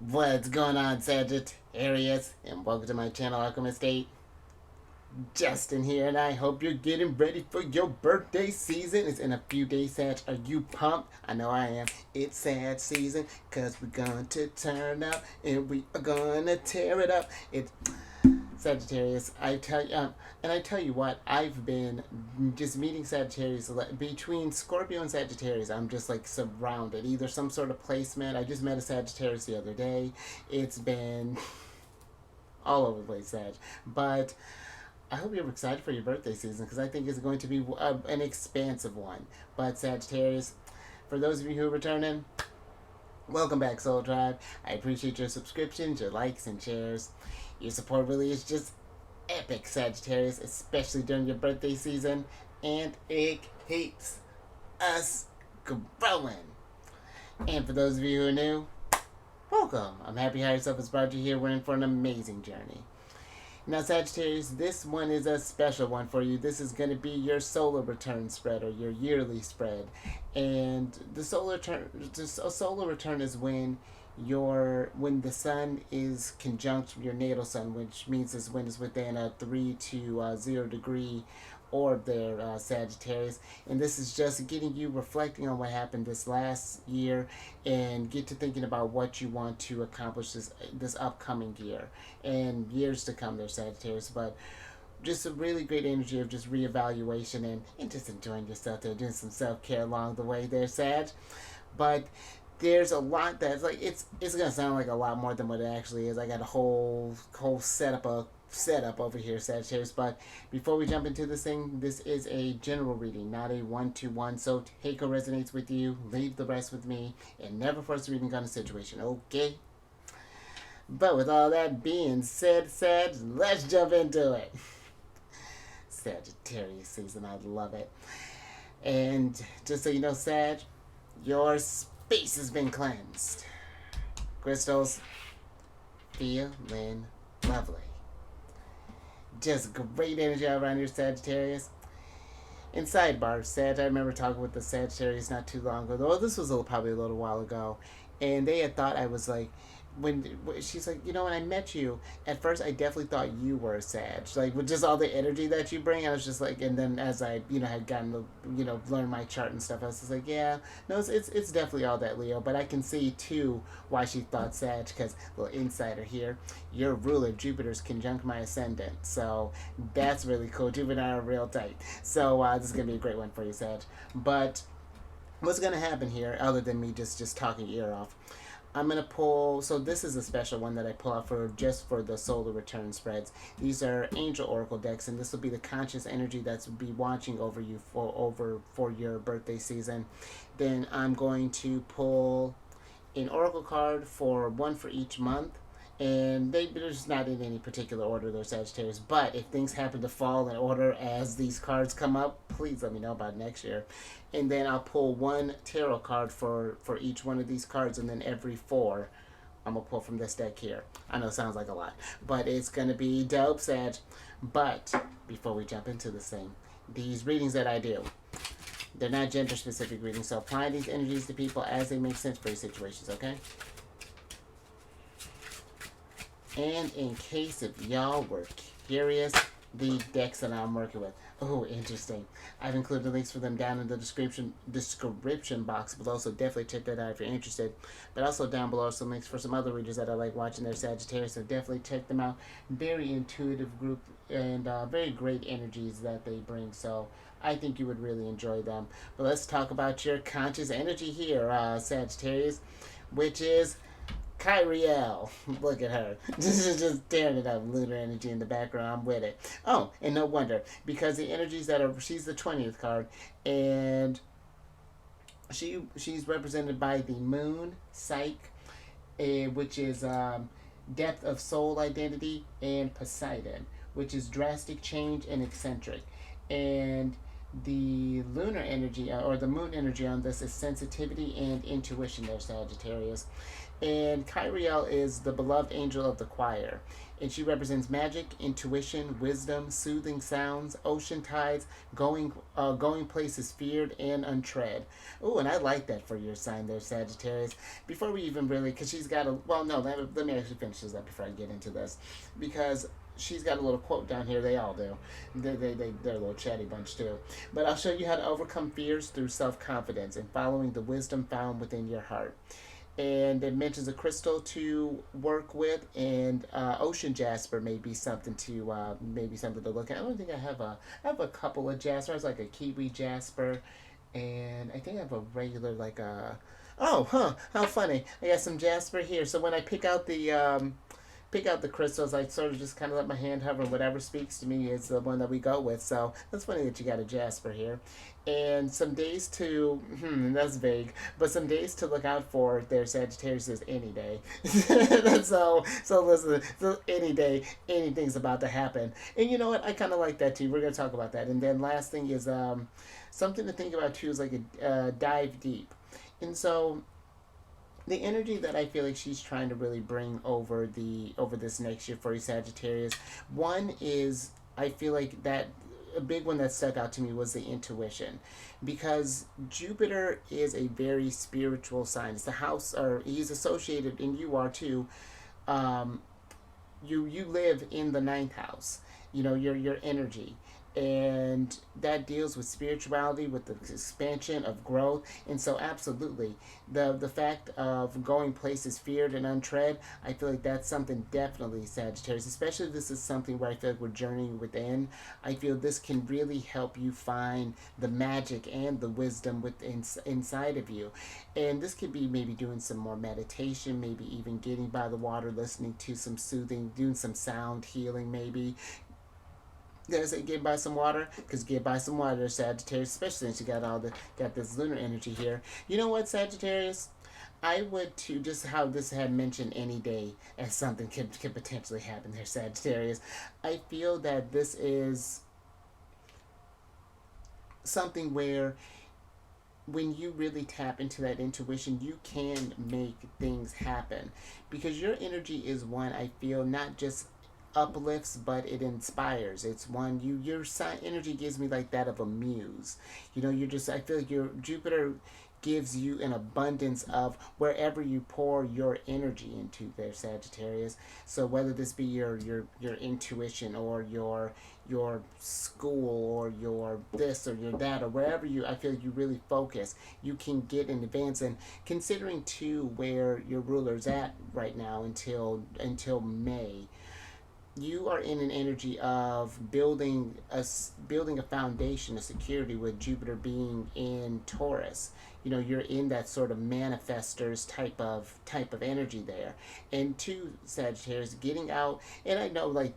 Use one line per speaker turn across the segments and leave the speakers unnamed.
What's going on, Sagittarius? And welcome to my channel, Alchemist. Justin here, and I hope you're getting ready for your birthday season. It's in a few days, Sag. Are you pumped? I know I am. It's Sag season, because we're going to turn up, and we are going to tear it up. It's Sagittarius. I tell you what, I've been just meeting Sagittarius between Scorpio and Sagittarius. I'm just like surrounded, either some sort of placement. I just met a Sagittarius the other day. It's been all over the place, Sag. But I hope you're excited for your birthday season because I think it's going to be an expansive one. But Sagittarius, for those of you who are returning, welcome back, Soul Tribe. I appreciate your subscriptions, your likes, and shares. Your support really is just epic, Sagittarius, especially during your birthday season, and it keeps us growing. And for those of you who are new, welcome. I'm happy Higher Self has brought you here. We're in for an amazing journey. Now, Sagittarius, this one is a special one for you. This is going to be your solar return spread, or your yearly spread. And the solar return is when when the sun is conjunct your natal sun, which means this when it's within a 3 to 0 degree orb there, Sagittarius. And this is just getting you reflecting on what happened this last year and get to thinking about what you want to accomplish this upcoming year and years to come there, Sagittarius. But just a really great energy of just reevaluation and just enjoying yourself there, doing some self-care along the way there, Sag. But there's a lot that's like it's gonna sound like a lot more than what it actually is. I got a whole setup over here, Sagittarius. But before we jump into this thing, this is a general reading, not a one-to-one. So take what resonates with you, leave the rest with me, and never force a reading on a situation, okay? But with all that being said, Sag, let's jump into it. Sagittarius season, I love it. And just so you know, Sag, your space has been cleansed. Crystals, feeling lovely. Just great energy all around your Sagittarius. In sidebar, Sag, I remember talking with the Sagittarius not too long ago. Well, this was probably a little while ago. And they had thought I was like, when she's like, when I met you, at first I definitely thought you were a Sag, like with just all the energy that you bring. I was just like, and then as I had gotten to learn my chart and stuff, I was just like, yeah, no, it's definitely all that Leo. But I can see too why she thought Sag, because little insider here, your ruler Jupiter's conjunct my ascendant, so that's really cool. Jupiter and I are real tight, so this is gonna be a great one for you, Sag. But what's gonna happen here, other than me just talking your ear off? I'm going to pull, so this is a special one that I pull out just for the solar return spreads. These are angel oracle decks, and this will be the conscious energy that's be watching over you for your birthday season. Then I'm going to pull an oracle card for one for each month. And they're just not in any particular order, they're Sagittarius. But if things happen to fall in order as these cards come up, please let me know about next year. And then I'll pull one tarot card for each one of these cards, and then every 4 I'm going to pull from this deck here. I know it sounds like a lot, but it's going to be dope, Sag. But before we jump into this thing, these readings that I do, they're not gender-specific readings, so apply these energies to people as they make sense for your situations, okay? And in case if y'all were curious, the decks that I'm working with. Oh, interesting. I've included links for them down in the description box below, so definitely check that out if you're interested. But also down below are some links for some other readers that I like watching their Sagittarius, so definitely check them out. Very intuitive group and very great energies that they bring, so I think you would really enjoy them. But let's talk about your conscious energy here, Sagittarius, which is Kyriel. Look at her. Just tearing it up. Lunar energy in the background. I'm with it. Oh, and no wonder. Because the energies she's the 20th card. And she's represented by the moon, Psyche, which is depth of soul identity, and Poseidon, which is drastic change and eccentric. And the lunar energy or the moon energy on this is sensitivity and intuition there, Sagittarius. And Kyriel is the beloved angel of the choir. And she represents magic, intuition, wisdom, soothing sounds, ocean tides, going places feared and untread. Oh, and I like that for your sign there, Sagittarius. Before we even really, because she's got a, well, no, let me actually finish this up before I get into this. Because she's got a little quote down here. They all do. They're a little chatty bunch too. But I'll show you how to overcome fears through self-confidence and following the wisdom found within your heart. And it mentions a crystal to work with, and ocean jasper may be something to look at. I don't think I have a couple of jaspers, like a kiwi jasper, and I think I have a regular like a. Oh, huh! How funny! I got some jasper here. So when I pick out the crystals, I sort of just kind of let my hand hover, and whatever speaks to me is the one that we go with. So that's funny that you got a jasper here. And some days to, that's vague, but some days to look out for there, Sagittarius, is any day. So listen, so any day, anything's about to happen. And you know what? I kind of like that too. We're going to talk about that. And then last thing is something to think about too is like a dive deep. And so the energy that I feel like she's trying to really bring over this next year for you, Sagittarius. One is, I feel like that a big one that stuck out to me was the intuition, because Jupiter is a very spiritual sign. It's the house, or he's associated, and you are too. Um, you live in the ninth house. You know your energy, and that deals with spirituality, with the expansion of growth. And so absolutely, the fact of going places feared and untread, I feel like that's something definitely Sagittarius, especially if this is something where I feel like we're journeying within. I feel this can really help you find the magic and the wisdom within inside of you. And this could be maybe doing some more meditation, maybe even getting by the water, listening to some soothing, doing some sound healing, maybe. Did I say get by some water? Because get by some water, Sagittarius, especially since you got this lunar energy here. You know what, Sagittarius? I would too, just how this had mentioned any day as something could potentially happen there, Sagittarius. I feel that this is something where when you really tap into that intuition, you can make things happen, because your energy is one, I feel, not just uplifts, but it inspires. It's one, your sign energy gives me like that of a muse. You know, you're just, I feel like your Jupiter gives you an abundance of wherever you pour your energy into there, Sagittarius. So whether this be your intuition, or your school, or your this or your that, or wherever you, I feel like you really focus, you can get in advance. And considering too where your ruler's at right now until May, you are in an energy of building a foundation, a security, with Jupiter being in Taurus. You know, you're in that sort of manifestors type of energy there. And two, Sagittarius, getting out, and I know like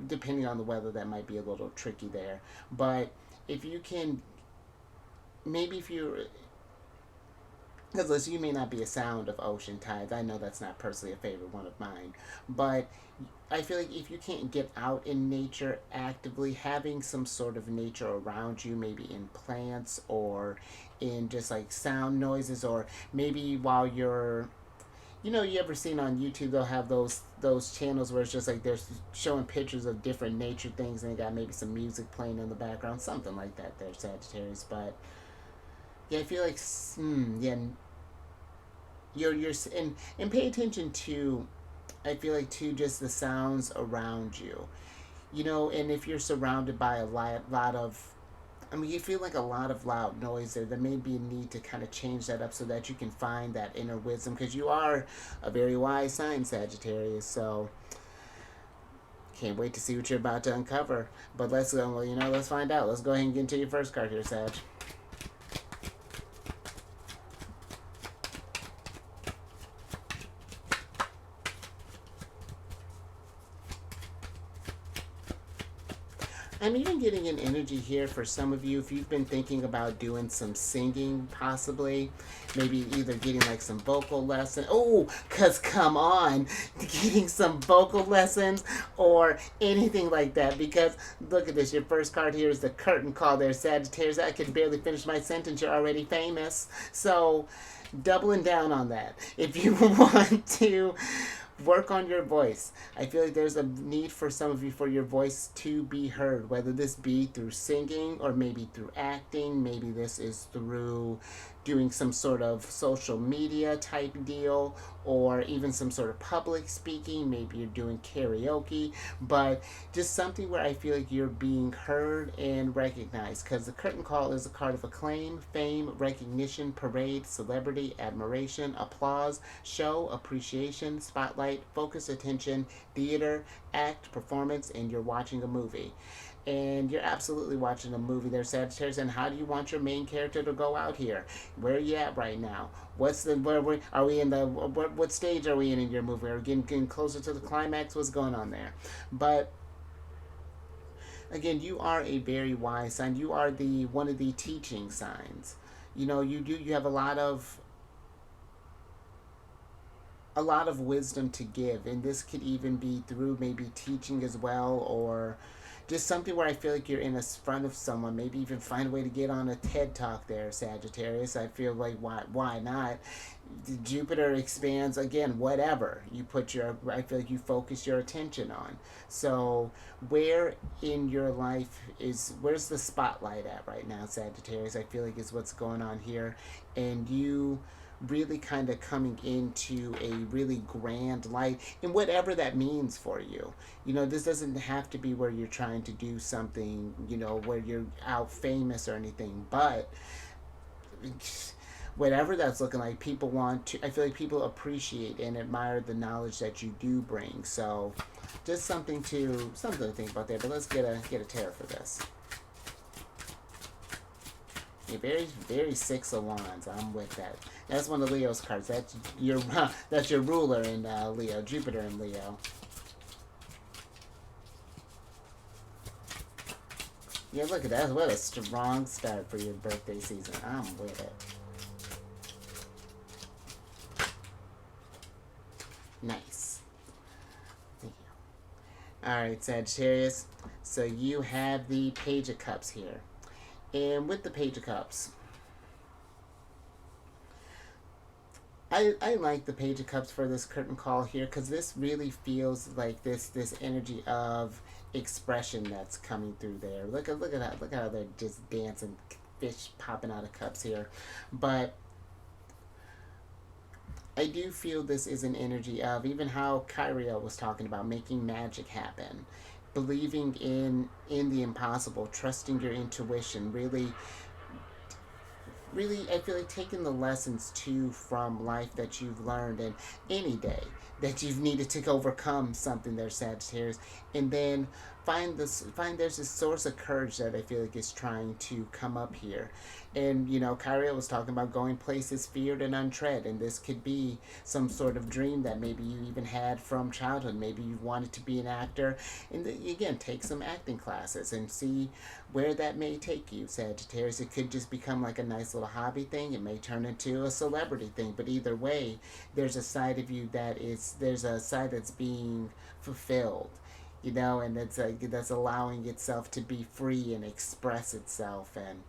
depending on the weather, that might be a little tricky there, but if you can, maybe if you're, because listen, you may not be a sound of ocean tides. I know that's not personally a favorite one of mine, but I feel like if you can't get out in nature actively, having some sort of nature around you, maybe in plants or in just like sound noises, or maybe while you're, you know, you ever seen on YouTube, they'll have those channels where it's just like they're showing pictures of different nature things, and they got maybe some music playing in the background, something like that there, Sagittarius. But yeah, I feel like, yeah, you're and pay attention to, I feel like too, just the sounds around you, you know. And if you're surrounded by a lot of, I mean, you feel like a lot of loud noise there may be a need to kind of change that up so that you can find that inner wisdom, because you are a very wise sign, Sagittarius. So can't wait to see what you're about to uncover. But let's go, well, you know, let's find out. Let's go ahead and get into your first card here, Sag. I'm even getting an energy here for some of you, if you've been thinking about doing some singing, possibly. Maybe either getting like some vocal lessons. Oh, because come on, getting some vocal lessons or anything like that. Because look at this, your first card here is the curtain call there, Sagittarius. I could barely finish my sentence. You're already famous. So doubling down on that. If you want to work on your voice, I feel like there's a need for some of you for your voice to be heard, whether this be through singing or maybe through acting. Maybe this is through doing some sort of social media type deal, or even some sort of public speaking. Maybe you're doing karaoke, but just something where I feel like you're being heard and recognized, because the curtain call is a card of acclaim, fame, recognition, parade, celebrity, admiration, applause, show, appreciation, spotlight, focus, attention, theater, act, performance, and you're watching a movie. And you're absolutely watching a movie there, Sagittarius. And how do you want your main character to go out here? Where are you at right now? What's the where are we in the what stage are we in your movie? Are we getting closer to the climax? What's going on there? But again, you are a very wise sign. You are the one of the teaching signs. You have a lot of wisdom to give, and this could even be through maybe teaching as well, or just something where I feel like you're in a front of someone. Maybe even find a way to get on a TED Talk there, Sagittarius. I feel like why not? Jupiter expands again. Whatever you put your, I feel like you focus your attention on. So where in your life where's the spotlight at right now, Sagittarius? I feel like is what's going on here, and you really kind of coming into a really grand light, and whatever that means for you. This doesn't have to be where you're trying to do something, where you're out famous or anything, but whatever that's looking like, I feel like people appreciate and admire the knowledge that you do bring. So just something to think about there. But let's get a tarot for this. A very, very Six of Wands. I'm with that. That's one of Leo's cards. That's your ruler in Leo, Jupiter in Leo. Yeah, look at that. What a strong start for your birthday season. I'm with it. Nice. Thank you. Alright, Sagittarius. So you have the Page of Cups here. And with the Page of Cups, I like the Page of Cups for this curtain call here, because this really feels like this energy of expression that's coming through there. Look at how they're just dancing, fish popping out of cups here. But I do feel this is an energy of even how Kyriel was talking about making magic happen, believing in the impossible, trusting your intuition, really I feel like taking the lessons too from life that you've learned, and any day that you've needed to overcome something there, Sagittarius, and then find there's this source of courage that I feel like is trying to come up here. And Kyriel was talking about going places feared and untread, and this could be some sort of dream that maybe you even had from childhood. Maybe you wanted to be an actor, and again, take some acting classes and see where that may take you, Sagittarius. It could just become like a nice little hobby thing. It may turn into a celebrity thing, but either way, there's a side of you there's a side that's being fulfilled, and that's allowing itself to be free and express itself, and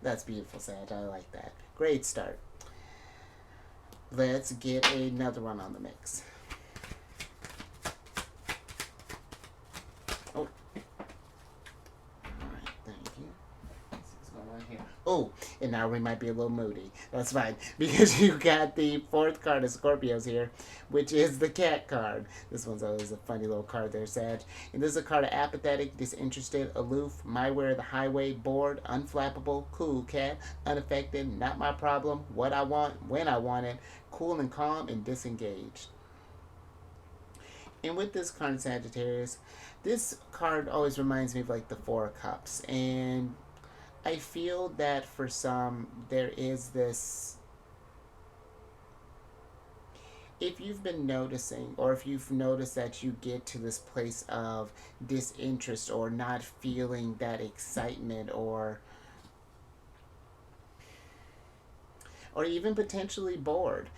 that's beautiful, Sag. I like that. Great start. Let's get another one on the mix. Oh. Alright, thank you. What's going on here? Oh, and now we might be a little moody. That's fine, because you got the fourth card of Scorpios here, which is the cat card. This one's always a funny little card there, Sag. And this is a card of apathetic, disinterested, aloof, my way or the highway, bored, unflappable, cool cat, unaffected, not my problem, what I want, when I want it, cool and calm, and disengaged. And with this card, Sagittarius, this card always reminds me of like the Four of Cups, and I feel that for some, there is this, if you've been noticing, or if you've noticed that you get to this place of disinterest or not feeling that excitement, or even potentially bored,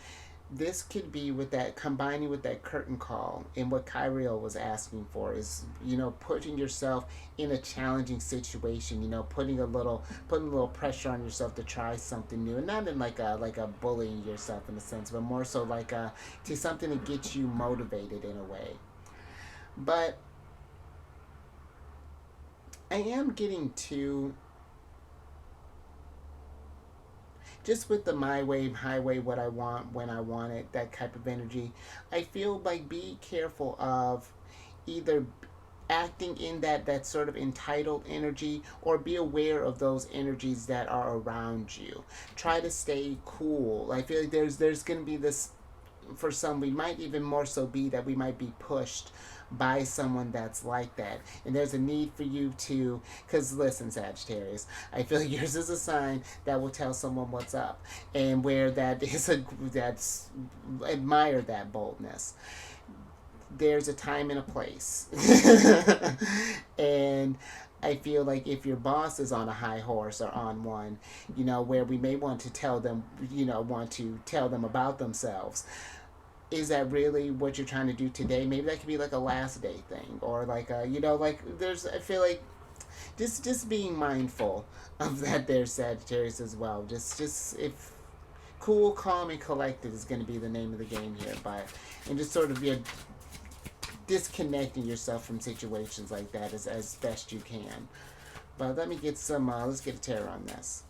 this could be with that, combining with that curtain call, and what Kyriel was asking for is, putting yourself in a challenging situation, putting a little pressure on yourself to try something new, and not in like a bullying yourself in a sense, but more so like to something to get you motivated in a way. But I am getting to, just with the my way, highway, what I want, when I want it, that type of energy. I feel like be careful of either acting in that sort of entitled energy, or be aware of those energies that are around you. Try to stay cool. I feel like there's going to be this, for some, we might even more so be that we might be pushed by someone that's like that, and there's a need for you to, because listen, Sagittarius, I feel like yours is a sign that will tell someone what's up, and where that is that's, admire that boldness. There's a time and a place. And I feel like if your boss is on a high horse or on one, where we may want to tell them, about themselves, is that really what you're trying to do today? Maybe that could be like a last day thing, or like like there's, I feel like, just being mindful of that there, Sagittarius, as well. Just if cool, calm, and collected is going to be the name of the game here, but, and just sort of, disconnecting yourself from situations like that as best you can. But let me get some, let's get a tarot on this.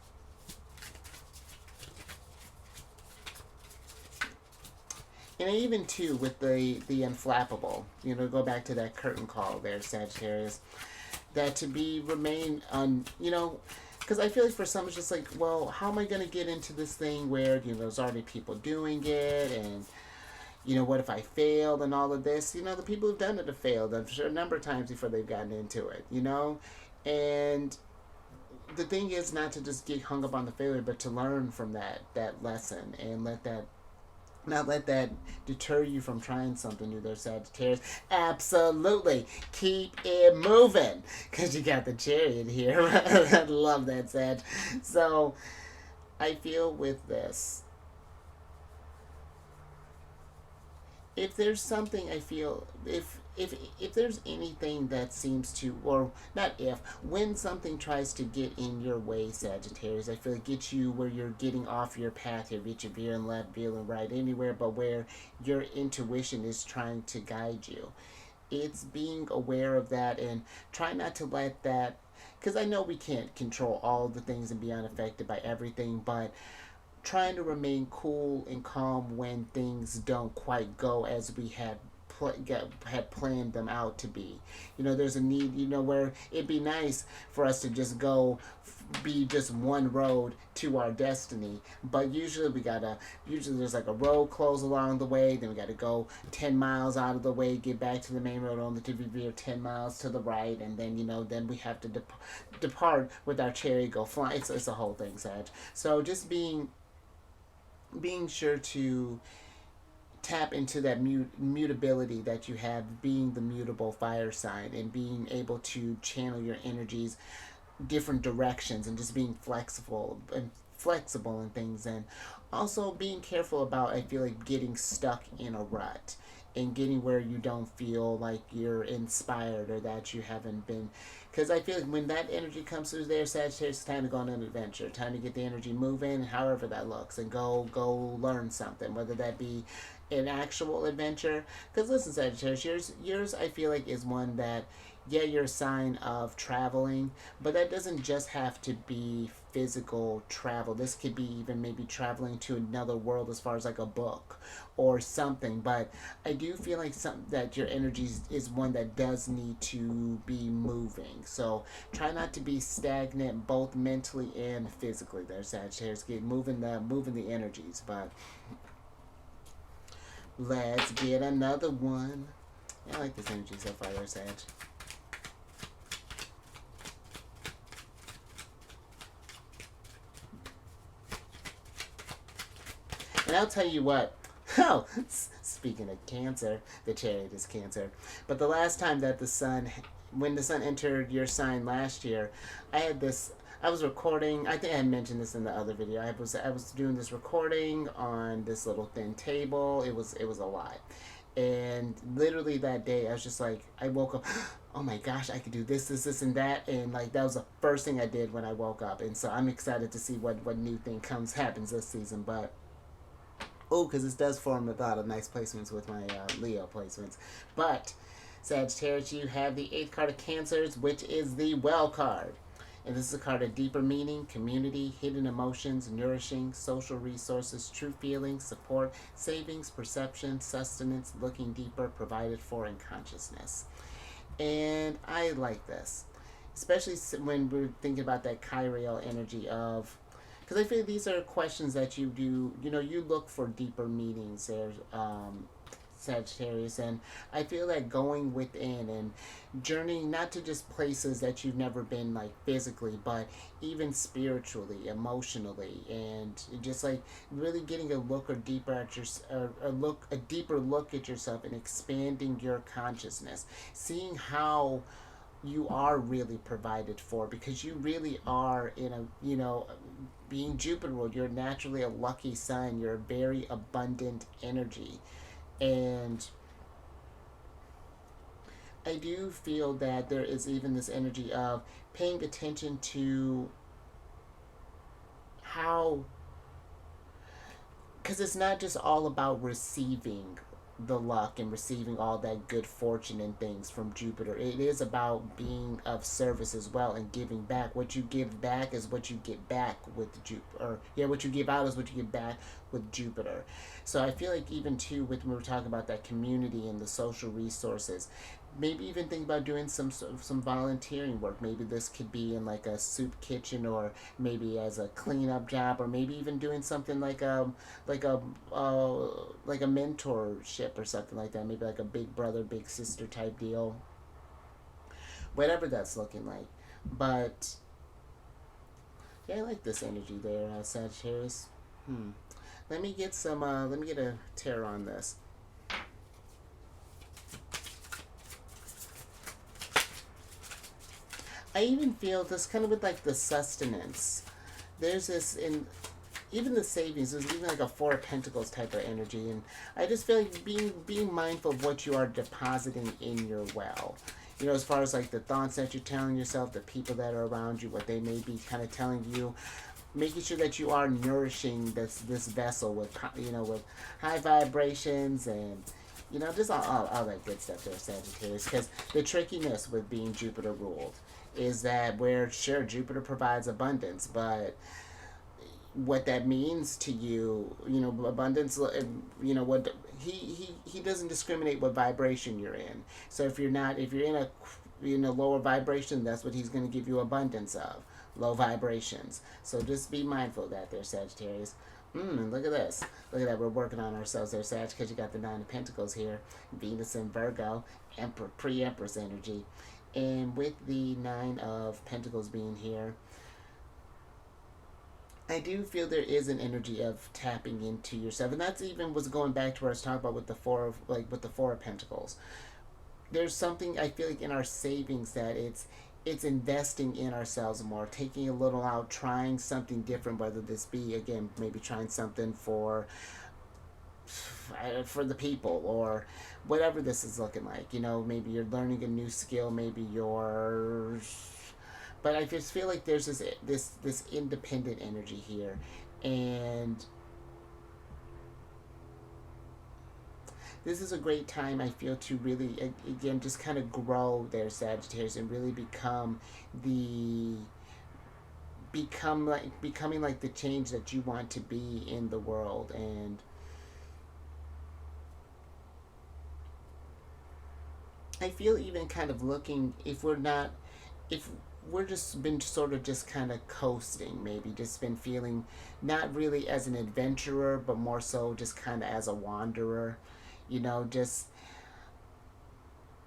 And even too with the unflappable, go back to that curtain call there, Sagittarius, that to be remain because I feel like for some it's just like, well, how am I going to get into this thing where there's already people doing it, and what if I failed and all of this? The people who've done it have failed, I'm sure, a number of times before they've gotten into it, and the thing is not to just get hung up on the failure, but to learn from that lesson, and not let that deter you from trying something new there, Sagittarius. Absolutely. Keep it moving. Because you got the Chariot here. I love that, Sag. So, I feel with this, if there's something, I feel, if there's anything that seems to, or not if, when something tries to get in your way, Sagittarius, I feel it gets you where you're getting off your path here, get you veering left, veering right, anywhere but where your intuition is trying to guide you. It's being aware of that, and try not to let that, because I know we can't control all the things and be unaffected by everything, but trying to remain cool and calm when things don't quite go as we had planned them out to be. There's a need, where it'd be nice for us to just go, be just one road to our destiny, but usually there's like a road closed along the way, then we got to go 10 miles out of the way, get back to the main road, only to veer 10 miles to the right, and then then we have to depart with our chariot, go fly. It's a whole thing, Sag. So just being sure to tap into that mutability that you have, being the mutable fire sign, and being able to channel your energies different directions, and just being flexible and things, and also being careful about, I feel like, getting stuck in a rut, and getting where you don't feel like you're inspired, or that you haven't been, because I feel like when that energy comes through there, Sagittarius, it's time to go on an adventure, time to get the energy moving, however that looks, and go learn something, whether that be an actual adventure. Because listen, Sagittarius, yours I feel like is one that, yeah, you're a sign of traveling, but that doesn't just have to be physical travel. This could be even maybe traveling to another world, as far as like a book or something. But I do feel like that your energy is one that does need to be moving. So try not to be stagnant, both mentally and physically. There, Sagittarius, get moving the energies. But let's get another one. I like this energy so far there, Sag. And I'll tell you what, oh, speaking of Cancer, the Chariot is Cancer. But the last time that when the sun entered your sign last year, I had this, I was recording. I think I mentioned this in the other video. I was doing this recording on this little thin table. It was a lot, and literally that day I was just like, I woke up. Oh my gosh, I could do this, and that, and like that was the first thing I did when I woke up, and so I'm excited to see what new thing happens this season. But oh, because this does form a lot of nice placements with my Leo placements, but. Sagittarius, you have the 8th card of Cancers, which is the Well card. And this is a card of deeper meaning, community, hidden emotions, nourishing, social resources, true feelings, support, savings, perception, sustenance, looking deeper, provided for in consciousness. And I like this, especially when we're thinking about that Kyriel energy of, because I feel these are questions that you do, you look for deeper meanings there, Sagittarius, and I feel like going within and journeying not to just places that you've never been, like physically, but even spiritually, emotionally, and just like really getting a look or deeper at your or a deeper look at yourself and expanding your consciousness, seeing how you are really provided for, because you really are in a, being Jupiter world, you're naturally a lucky sign, you're a very abundant energy. And I do feel that there is even this energy of paying attention to how, because it's not just all about receiving the luck and receiving all that good fortune and things from Jupiter. It is about being of service as well and giving back. What you give back is what you get back with Jupiter. Or, yeah, what you give out is what you get back with Jupiter. So I feel like even too, with when we're talking about that community and the social resources, maybe even think about doing some volunteering work. Maybe this could be in like a soup kitchen, or maybe as a cleanup job, or maybe even doing something like a like a mentorship or something like that. Maybe like a big brother, big sister type deal. Whatever that's looking like, but yeah, I like this energy there, Sagittarius. Let me get some. Let me get a tarot on this. I even feel this kind of with like the sustenance. There's this in even the savings. There's even like a 4 of Pentacles type of energy, and I just feel like being mindful of what you are depositing in your well. As far as like the thoughts that you're telling yourself, the people that are around you, what they may be kind of telling you, making sure that you are nourishing this vessel with with high vibrations and just all that good stuff there, Sagittarius. Because the trickiness with being Jupiter ruled is that where sure Jupiter provides abundance, but what that means to you, abundance, what he doesn't discriminate what vibration you're in. So if you're in a lower vibration, that's what he's going to give you abundance of, low vibrations. So just be mindful of that there, Sagittarius. Look at this. Look at that. We're working on ourselves there, Sag, because you got the 9 of Pentacles here. Venus in Virgo, pre-Empress energy. And with the 9 of Pentacles being here, I do feel there is an energy of tapping into yourself. And that's even was going back to where I was talking about with the 4 of Pentacles. There's something I feel like in our savings that it's investing in ourselves more, taking a little out, trying something different, whether this be, again, maybe trying something for the people, or whatever this is looking like. Maybe you're learning a new skill, maybe but I just feel like there's this independent energy here, and this is a great time, I feel, to really, again, just kind of grow there, Sagittarius, and really becoming like the change that you want to be in the world. And I feel even kind of looking, if we're just been sort of just kind of coasting, maybe just been feeling not really as an adventurer, but more so just kind of as a wanderer, just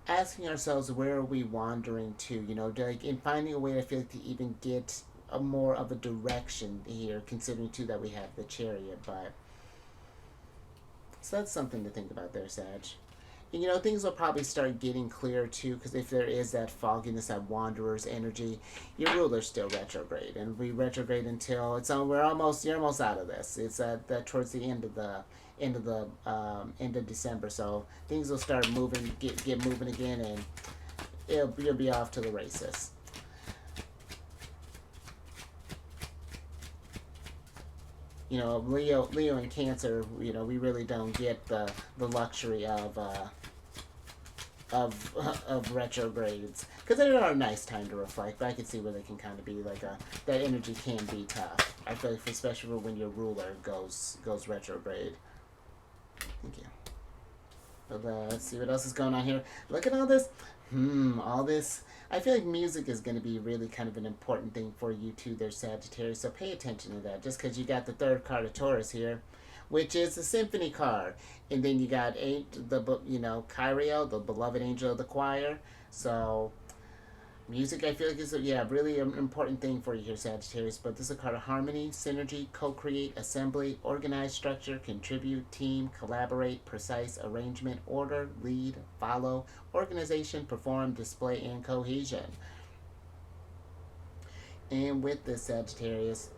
asking ourselves, where are we wandering to, like, and finding a way, I feel like, to even get a more of a direction here, considering too that we have the Chariot. But so that's something to think about there, Sag. you know, things will probably start getting clear too, because if there is that fogginess, that wanderer's energy, your ruler's still retrograde, and we retrograde until it's on. You're almost out of this. It's at that towards the end of December, so things will start moving, get moving again, and you'll be off to the races. You know, Leo and Cancer. You know, we really don't get the luxury of retrogrades, because they are a nice time to reflect. But I can see where they can kind of be like that energy can be tough. I feel like, especially when your ruler goes retrograde. Thank you. But let's see what else is going on here. Look at all this. All this. I feel like music is going to be really kind of an important thing for you too, there, Sagittarius. So pay attention to that. Just because you got the third card of Taurus here, which is the Symphony card, and then you got Kyriel, the beloved angel of the choir. So music, I feel like, is really an important thing for you here, Sagittarius. But this is a card of harmony, synergy, co-create, assembly, organized structure, contribute, team, collaborate, precise arrangement, order, lead, follow, organization, perform, display, and cohesion. And with this, Sagittarius,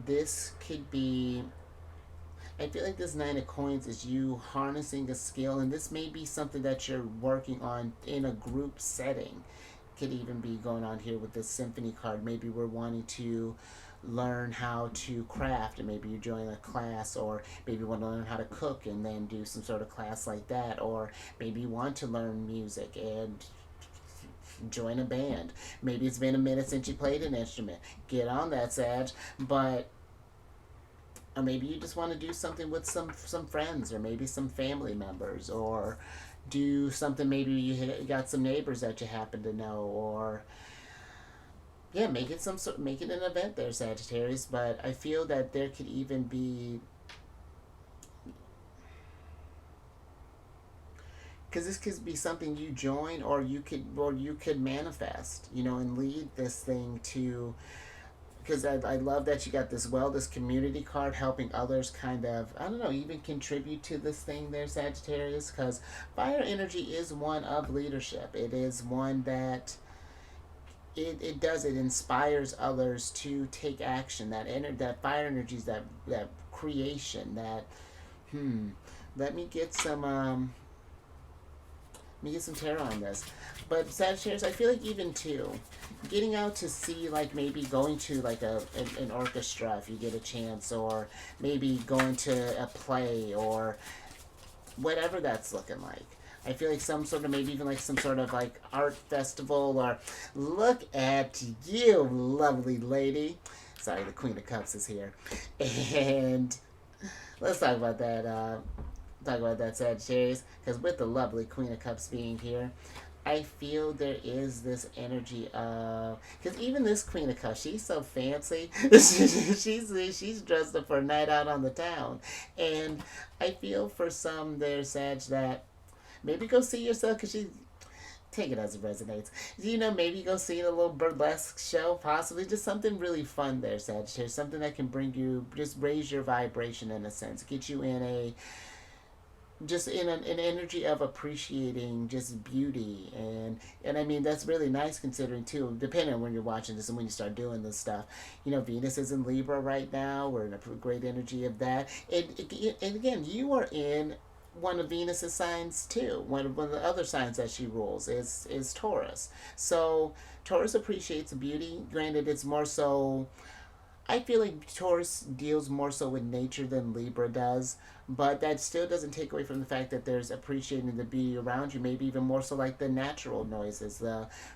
this could be, I feel like this Nine of Coins is you harnessing a skill, and this may be something that you're working on in a group setting. Could even be going on here with this Symphony card. Maybe we're wanting to learn how to craft, and maybe you join a class, or maybe you want to learn how to cook and then do some sort of class like that, or maybe you want to learn music and join a band. Maybe it's been a minute since you played an instrument. Get on that, Sag. But or maybe you just want to do something with some friends, or maybe some family members, or do something. Maybe you got some neighbors that you happen to know, or yeah, make it an event there, Sagittarius. But I feel that there could even be, because this could be something you join, or you could manifest, and lead this thing to. Because I love that you got this community card, helping others kind of, I don't know, even contribute to this thing there, Sagittarius. Because fire energy is one of leadership. It is one that it inspires others to take action. That fire energy is that creation. That let me get some tarot on this. But Sagittarius, I feel like even too, getting out to see, like maybe going to like an orchestra if you get a chance, or maybe going to a play, or whatever that's looking like. I feel like some sort of, maybe even like some sort of like art festival, or look at you, lovely lady. Sorry, the Queen of Cups is here. And let's talk about that, Sagittarius, because with the lovely Queen of Cups being here, I feel there is this energy of, because even this Queen of Cups, she's so fancy. she's dressed up for a night out on the town, and I feel for some there, Sag, that maybe go see yourself, because she. Take it as it resonates. Maybe go see a little burlesque show, possibly. Just something really fun there, Sagittarius. Something that can bring you, just raise your vibration in a sense. Get you in an energy of appreciating just beauty, and I mean that's really nice, considering too, depending on when you're watching this and when you start doing this stuff. Venus is in Libra right now. We're in a great energy of that, and again, you are in one of Venus's signs too. One of the other signs that she rules is Taurus. So Taurus appreciates beauty. Granted, it's more so, I feel like Taurus deals more so with nature than Libra does, but that still doesn't take away from the fact that there's appreciating the beauty around you. Maybe even more so like the natural noises,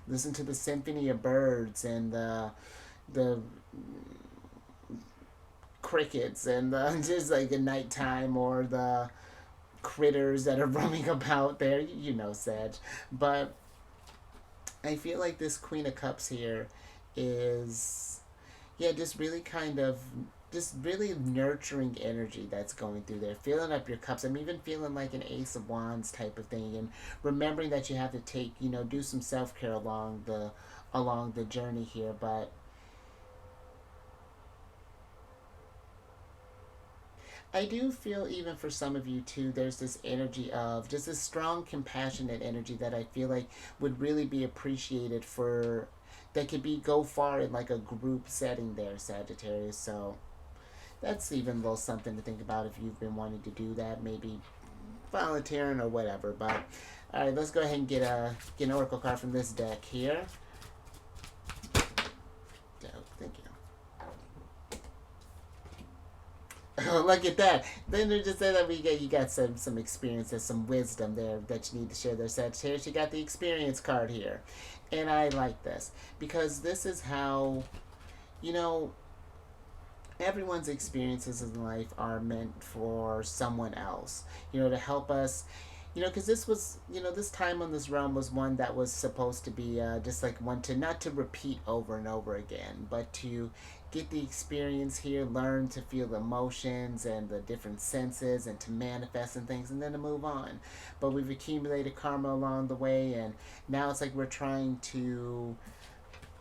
listen to the symphony of birds, and the crickets, and just like at nighttime, or the critters that are roaming about there, Sag. But I feel like this Queen of Cups here is, just really kind of, just really nurturing energy that's going through there, filling up your cups. I'm even feeling like an Ace of Wands type of thing, and remembering that you have to take, do some self-care along the journey here. But I do feel, even for some of you too, there's this energy of just this strong, compassionate energy that I feel like would really be appreciated for, that could be go far in like a group setting there, Sagittarius. So that's even a little something to think about if you've been wanting to do that, maybe volunteering or whatever. But all right, let's go ahead and get an oracle card from this deck here. Oh, thank you. Oh, look at that. Then they just said that you got some experience and some wisdom there that you need to share there, Sagittarius. You got the experience card here. And I like this because this is how, you know, everyone's experiences in life are meant for someone else, to help us, because this was, this time on this realm was one that was supposed to be just like one to not to repeat over and over again, but to get the experience here, learn to feel the emotions and the different senses and to manifest and things and then to move on. But we've accumulated karma along the way, and now it's like we're trying to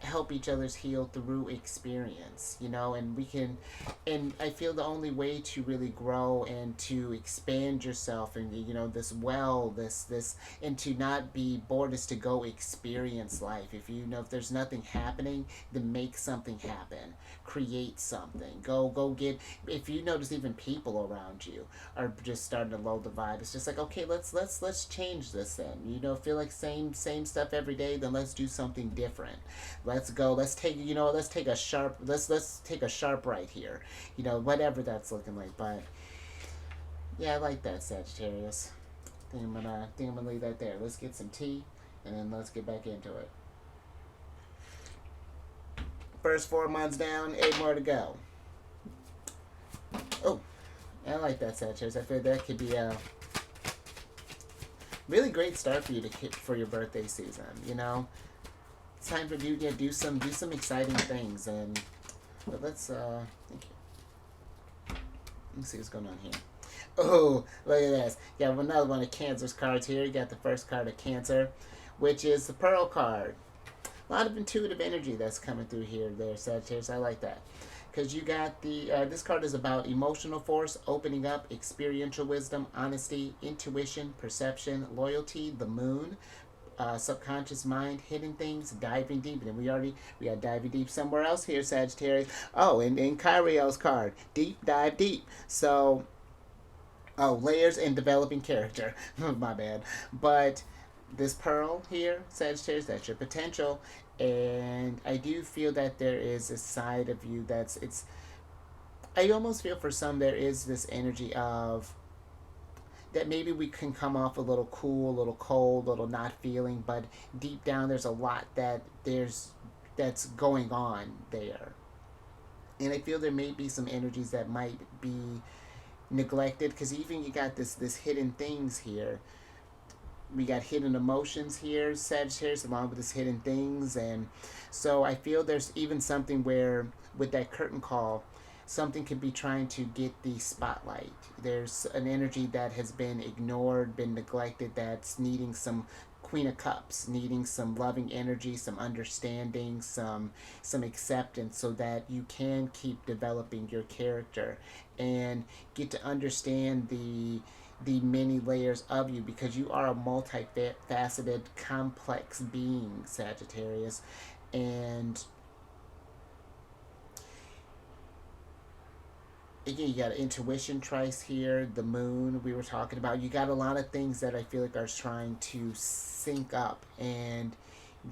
help each other's heal through experience, and we can, and I feel the only way to really grow and to expand yourself and, this and to not be bored is to go experience life. If there's nothing happening, then make something happen, create something, go get, if you notice even people around you are just starting to low the vibe, it's just like, okay, let's change this then, feel like same stuff every day, then let's do something different. Let's go. Let's take a sharp. Let's take a sharp right here. Whatever that's looking like. But yeah, I like that, Sagittarius. I think I'm gonna leave that there. Let's get some tea, and then let's get back into it. First 4 months down, 8 more to go. Oh, I like that, Sagittarius. I feel that could be a really great start for you for your birthday season. It's time for you to do some exciting things. And but let's thank you. Let's see what's going on here. Oh, look at this. Yeah, another one of Cancer's cards here. You got the first card of Cancer, which is the Pearl card. A lot of intuitive energy that's coming through here, there, Sagittarius. I like that. Because you got the, this card is about emotional force, opening up, experiential wisdom, honesty, intuition, perception, loyalty, the moon, subconscious mind, hidden things, diving deep. And we got diving deep somewhere else here, Sagittarius. Oh, and in Kyriel's card, deep dive deep. So, layers and developing character. My bad. But this pearl here, Sagittarius, that's your potential. And I do feel that there is a side of you I almost feel for some there is this energy of that maybe we can come off a little cool, a little cold, a little not feeling, but deep down there's a lot that's going on there. And I feel there may be some energies that might be neglected, because even you got this hidden things here. We got hidden emotions here, Sagittarius, along with this hidden things. And so I feel there's even something where with that curtain call, something could be trying to get the spotlight. There's an energy that has been ignored, been neglected, that's needing some Queen of Cups, needing some loving energy, some understanding, some acceptance, so that you can keep developing your character and get to understand the many layers of you, because you are a multifaceted, complex being, Sagittarius. And again, you got intuition twice here, the moon we were talking about. You got a lot of things that I feel like are trying to sync up and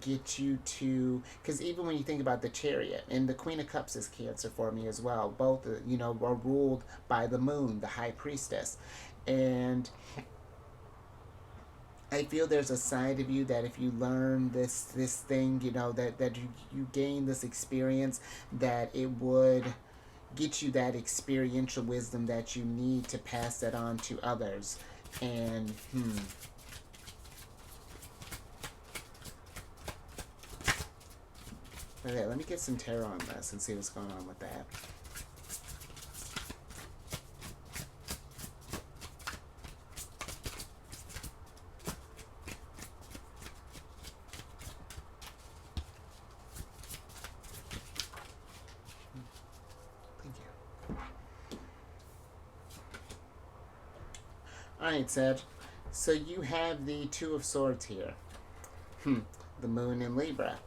get you to, because even when you think about the Chariot, and the Queen of Cups is Cancer for me as well, both are ruled by the moon, the high priestess. And I feel there's a side of you that if you learn this thing, that you gain this experience, that it would get you that experiential wisdom that you need to pass that on to others. And okay, let me get some tarot on this and see what's going on with that. Alright, Sag. So you have the Two of Swords here. The Moon in Libra.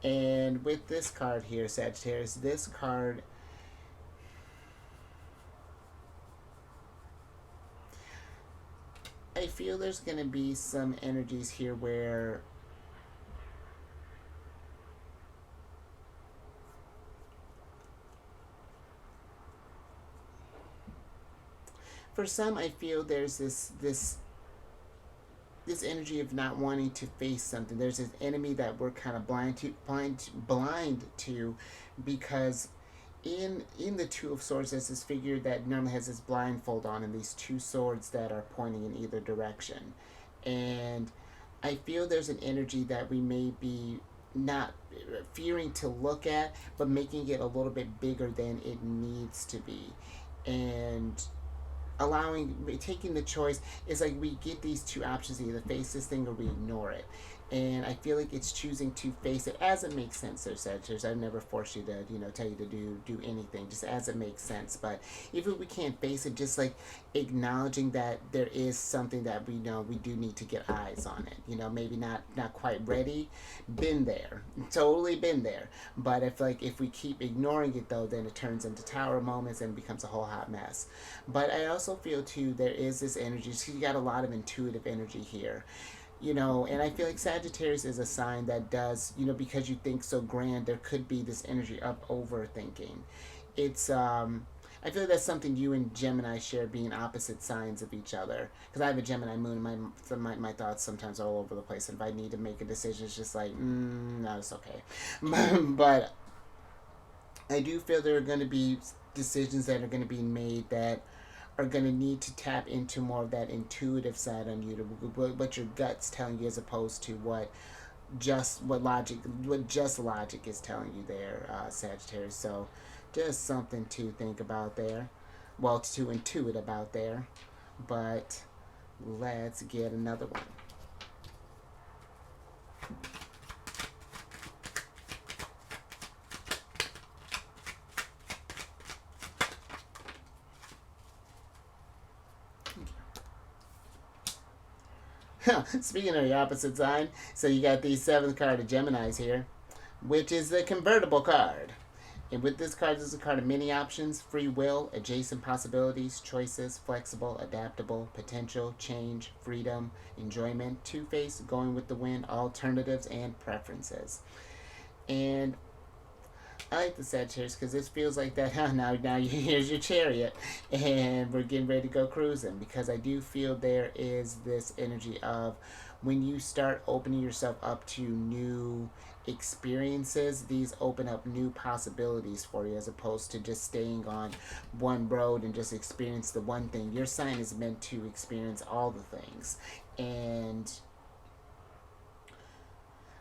And with this card here, Sagittarius, this card, I feel there's going to be some energies here where for some, I feel there's this energy of not wanting to face something. There's this enemy that we're kind of blind to, because in the Two of Swords, there's this figure that normally has this blindfold on, and these two swords that are pointing in either direction. And I feel there's an energy that we may be not fearing to look at, but making it a little bit bigger than it needs to be. And taking the choice is like we get these two options: either face this thing or we ignore it. And I feel like it's choosing to face it as it makes sense. There, Sagittarius. I've never forced you to, tell you to do anything, just as it makes sense. But even if we can't face it, just like acknowledging that there is something that we know we do need to get eyes on it. Maybe not quite ready. Been there, totally been there. But if we keep ignoring it though, then it turns into tower moments and becomes a whole hot mess. But I also feel too there is this energy. So you got a lot of intuitive energy here. And I feel like Sagittarius is a sign that does, because you think so grand, there could be this energy of overthinking. It's, I feel like that's something you and Gemini share, being opposite signs of each other. Because I have a Gemini moon, and my thoughts sometimes are all over the place. And if I need to make a decision, it's just like, no, it's okay. But I do feel there are going to be decisions that are going to be made that are going to need to tap into more of that intuitive side on you, to what your gut's telling you, as opposed to what just logic is telling you there, Sagittarius. So just something to think about there, well, to intuit about there. But let's get another one. Speaking of the opposite sign, so you got the seventh card of Geminis here, which is the convertible card. And with this card, this is a card of many options: free will, adjacent possibilities, choices, flexible, adaptable, potential, change, freedom, enjoyment, two-face, going with the wind, alternatives, and preferences. And I like the Sagittarius because this feels like that. Now here's your chariot, and we're getting ready to go cruising. Because I do feel there is this energy of when you start opening yourself up to new experiences, these open up new possibilities for you, as opposed to just staying on one road and just experience the one thing. Your sign is meant to experience all the things, and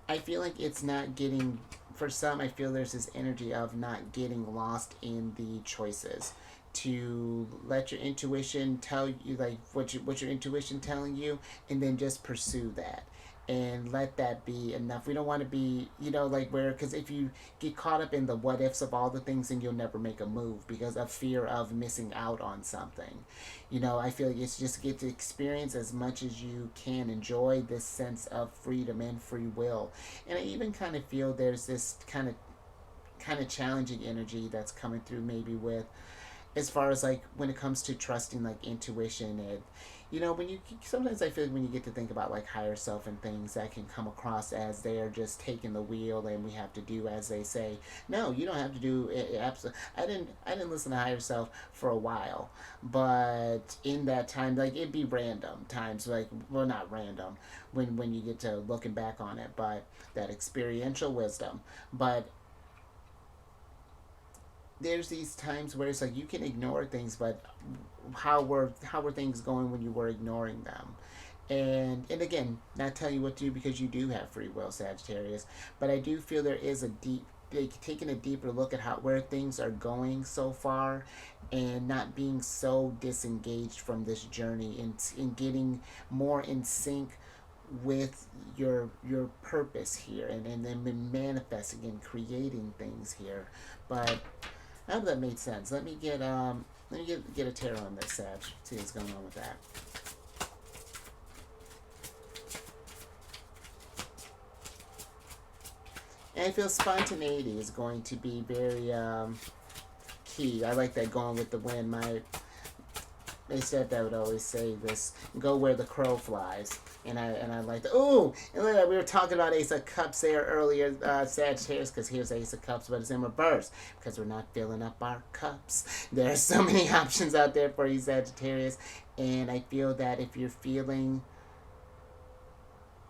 I feel like it's not getting, for some, I feel there's this energy of not getting lost in the choices. To let your intuition tell you, like, what your intuition telling you, and then just pursue that. And let that be enough. We don't want to be, because if you get caught up in the what ifs of all the things, then you'll never make a move because of fear of missing out on something. I feel like it's just get to experience as much as you can, enjoy this sense of freedom and free will. And I even kind of feel there's this kind of challenging energy that's coming through, maybe with, as far as like when it comes to trusting like intuition. And when you, sometimes I feel like when you get to think about like higher self and things, that can come across as they're just taking the wheel and we have to do as they say. No, you don't have to do it. Absolutely. I didn't listen to higher self for a while, but in that time, like, it'd be random times, like, well, not random when you get to looking back on it, but that experiential wisdom. But there's these times where it's like you can ignore things, but how were things going when you were ignoring them? And again, not telling you what to do, because you do have free will, Sagittarius. But I do feel there is a deep, like, taking a deeper look at where things are going so far, and not being so disengaged from this journey, and getting more in sync with your purpose here, and then manifesting and creating things here. But I hope that made sense. Let me get a tarot on this, Sag. See what's going on with that. And I feel spontaneity is going to be very key. I like that going with the wind. They said that would always say this: "Go where the crow flies." And I like the ooh. And look, we were talking about Ace of Cups there earlier, Sagittarius, because here's Ace of Cups, but it's in reverse because we're not filling up our cups. There are so many options out there for you, Sagittarius, and I feel that if you're feeling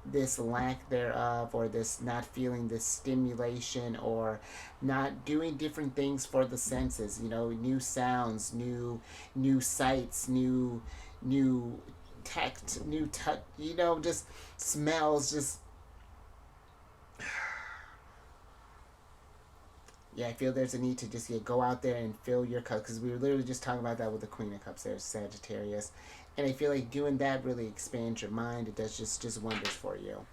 this lack thereof, or this not feeling this stimulation, or not doing different things for the senses, new sounds, new sights, new tact, new touch, just smells, just yeah, I feel there's a need to just go out there and fill your cup, because we were literally just talking about that with the Queen of Cups there, Sagittarius. And I feel like doing that really expands your mind. It does just wonders for you.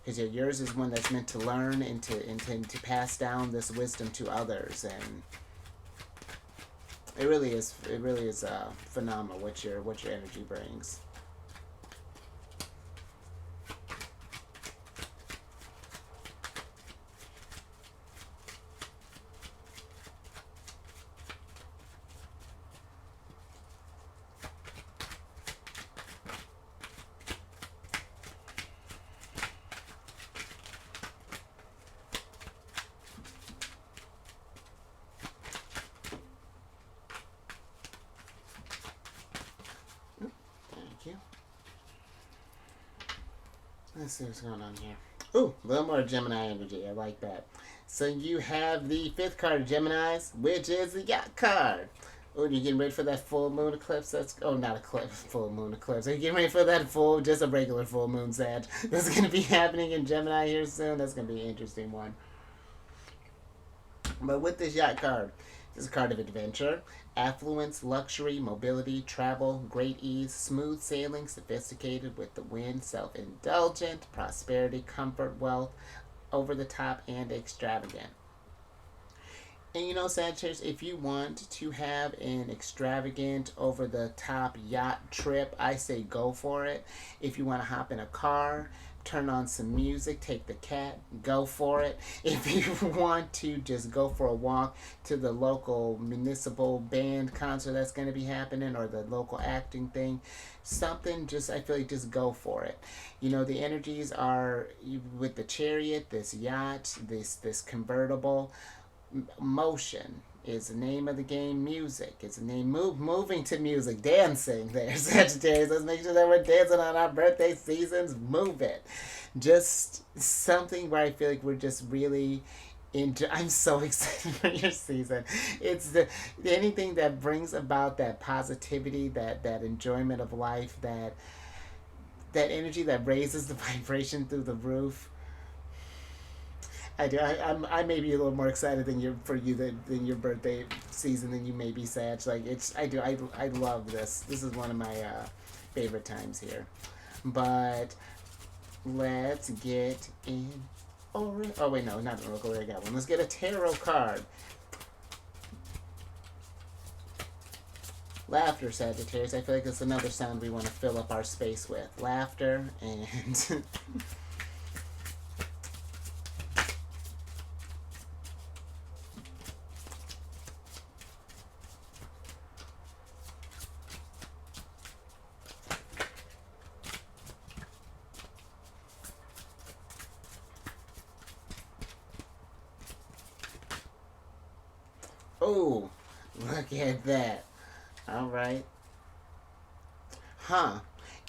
Because yours is one that's meant to learn and to pass down this wisdom to others. And it really is phenomenal what your energy brings. Let's see what's going on here. Ooh, a little more Gemini energy. I like that. So you have the fifth card of Geminis, which is the Yacht card. Oh, you getting ready for that full moon eclipse? Not eclipse, full moon eclipse. Are you getting ready for that just a regular full moon, Sag? That's going to be happening in Gemini here soon. That's going to be an interesting one. But with this Yacht card, this is a card of adventure, affluence, luxury, mobility, travel, great ease, smooth sailing, sophisticated with the wind, self-indulgent, prosperity, comfort, wealth, over the top, and extravagant. And Sagittarius, if you want to have an extravagant, over the top yacht trip, I say go for it. If you want to hop in a car, turn on some music, take the cat, go for it. If you want to just go for a walk to the local municipal band concert that's going to be happening, or the local acting thing, I feel like just go for it. The energies are with the Chariot, this yacht, this convertible. Motion is the name of the game. Music is the name. Moving to music, dancing there, Sagittarius. Let's make sure that we're dancing on our birthday seasons. Move it. Just something where I feel like we're just really I'm so excited for your season. It's anything that brings about that positivity, that enjoyment of life, that energy that raises the vibration through the roof. I do. I may be a little more excited than your birthday season than you may be, Sag. I love this. This is one of my favorite times here. But let's get in. Oh wait, no, not an oracle. I got one. Let's get a tarot card. Laughter, Sagittarius. I feel like it's another sound we want to fill up our space with. Laughter and. Oh, look at that. All right. Huh.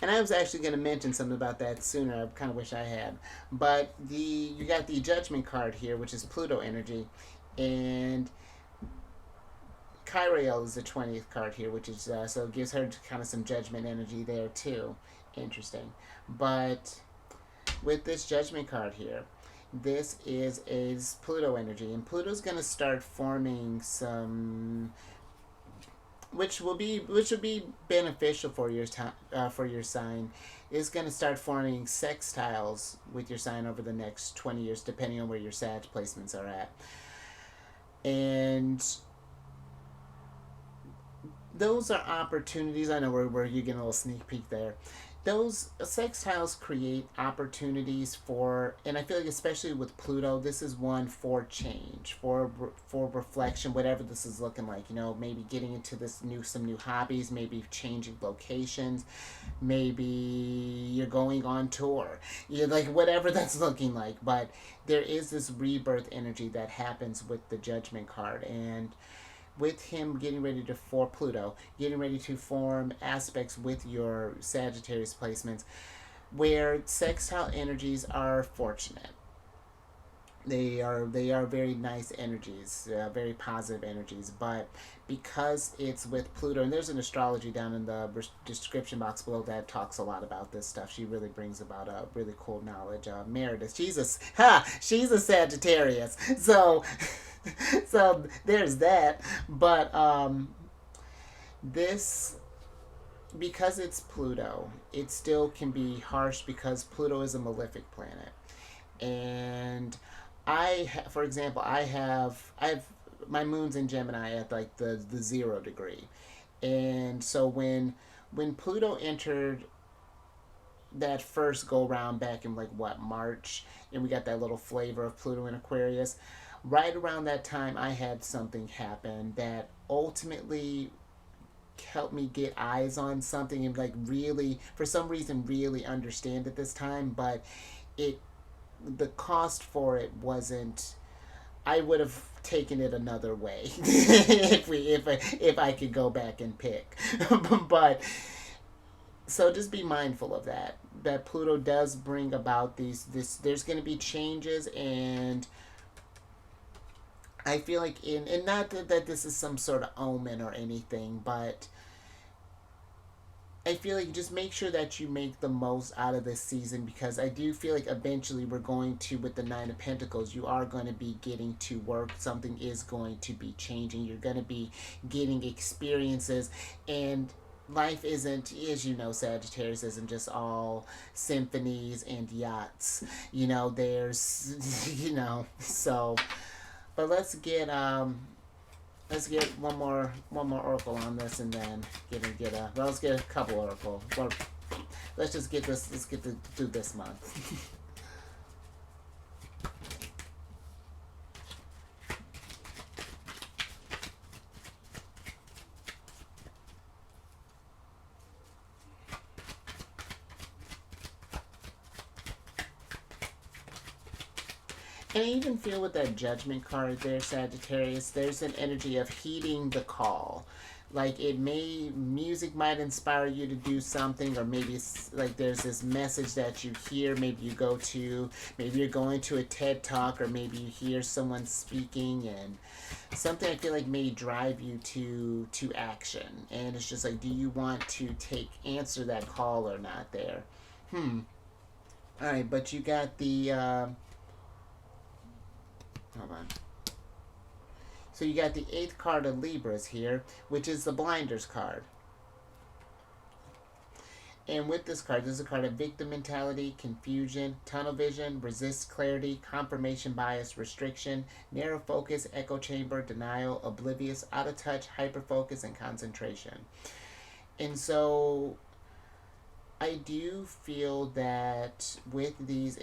And I was actually going to mention something about that sooner. I kind of wish I had. But you got the Judgment card here, which is Pluto energy. And Kyriel is the 20th card here, which is, so it gives her kind of some Judgment energy there too. Interesting. But with this Judgment card here, this is Pluto energy, and Pluto's going to start forming some, which will be beneficial for your sign. Is going to start forming sextiles with your sign over the next 20 years, depending on where your Sag placements are at. And those are opportunities. I know we're you getting a little sneak peek there. those sextiles create opportunities for, and I feel like especially with Pluto, this is one for change, for reflection, whatever this is looking like. You know, maybe getting into this new some new hobbies, maybe changing locations, maybe you're going on tour, you like whatever that's looking like. But there is this rebirth energy that happens with the Judgment card, and with him getting ready to for Pluto, getting ready to form aspects with your Sagittarius placements, where sextile energies are fortunate. They are very nice energies, very positive energies. But because it's with Pluto, and there's an astrology down in the description box below that talks a lot about this stuff. She really brings about a really cool knowledge. Meredith, she's a Sagittarius, so so there's that. But this, because it's Pluto, it still can be harsh because Pluto is a malefic planet, and for example, I have my moon's in Gemini at like the 0 degree, and so when Pluto entered that first go round back in like what, March, and we got that little flavor of Pluto in Aquarius. Right around that time, I had something happen that ultimately helped me get eyes on something and like really, for some reason, really understand it this time. But it, the cost for it wasn't. I would have taken it another way if I could go back and pick. But so just be mindful of that. That Pluto does bring about these. This There's going to be changes, and I feel like and not that this is some sort of omen or anything, but I feel like just make sure that you make the most out of this season, because I do feel like eventually we're going to, with the Nine of Pentacles, you are going to be getting to work. Something is going to be changing. You're going to be getting experiences, and life isn't, as you know, Sagittarius isn't just all symphonies and yachts. You know, there's, so, but let's get one more oracle on this, and then let's get a couple oracle. Or let's just get this. Let's get to do this month. And I even feel with that Judgment card there, Sagittarius, there's an energy of heeding the call. Like music might inspire you to do something, or maybe it's like there's this message that you hear. Maybe you're going to a TED talk, or maybe you hear someone speaking, and something I feel like may drive you to action. And it's just like, do you want to answer that call or not? There. All right, but you got the. Hold on. So you got the 8th card of Libras here, which is the Blinders card. And with this card, this is a card of victim mentality, confusion, tunnel vision, resist clarity, confirmation bias, restriction, narrow focus, echo chamber, denial, oblivious, out of touch, hyper focus, and concentration. And so I do feel that with these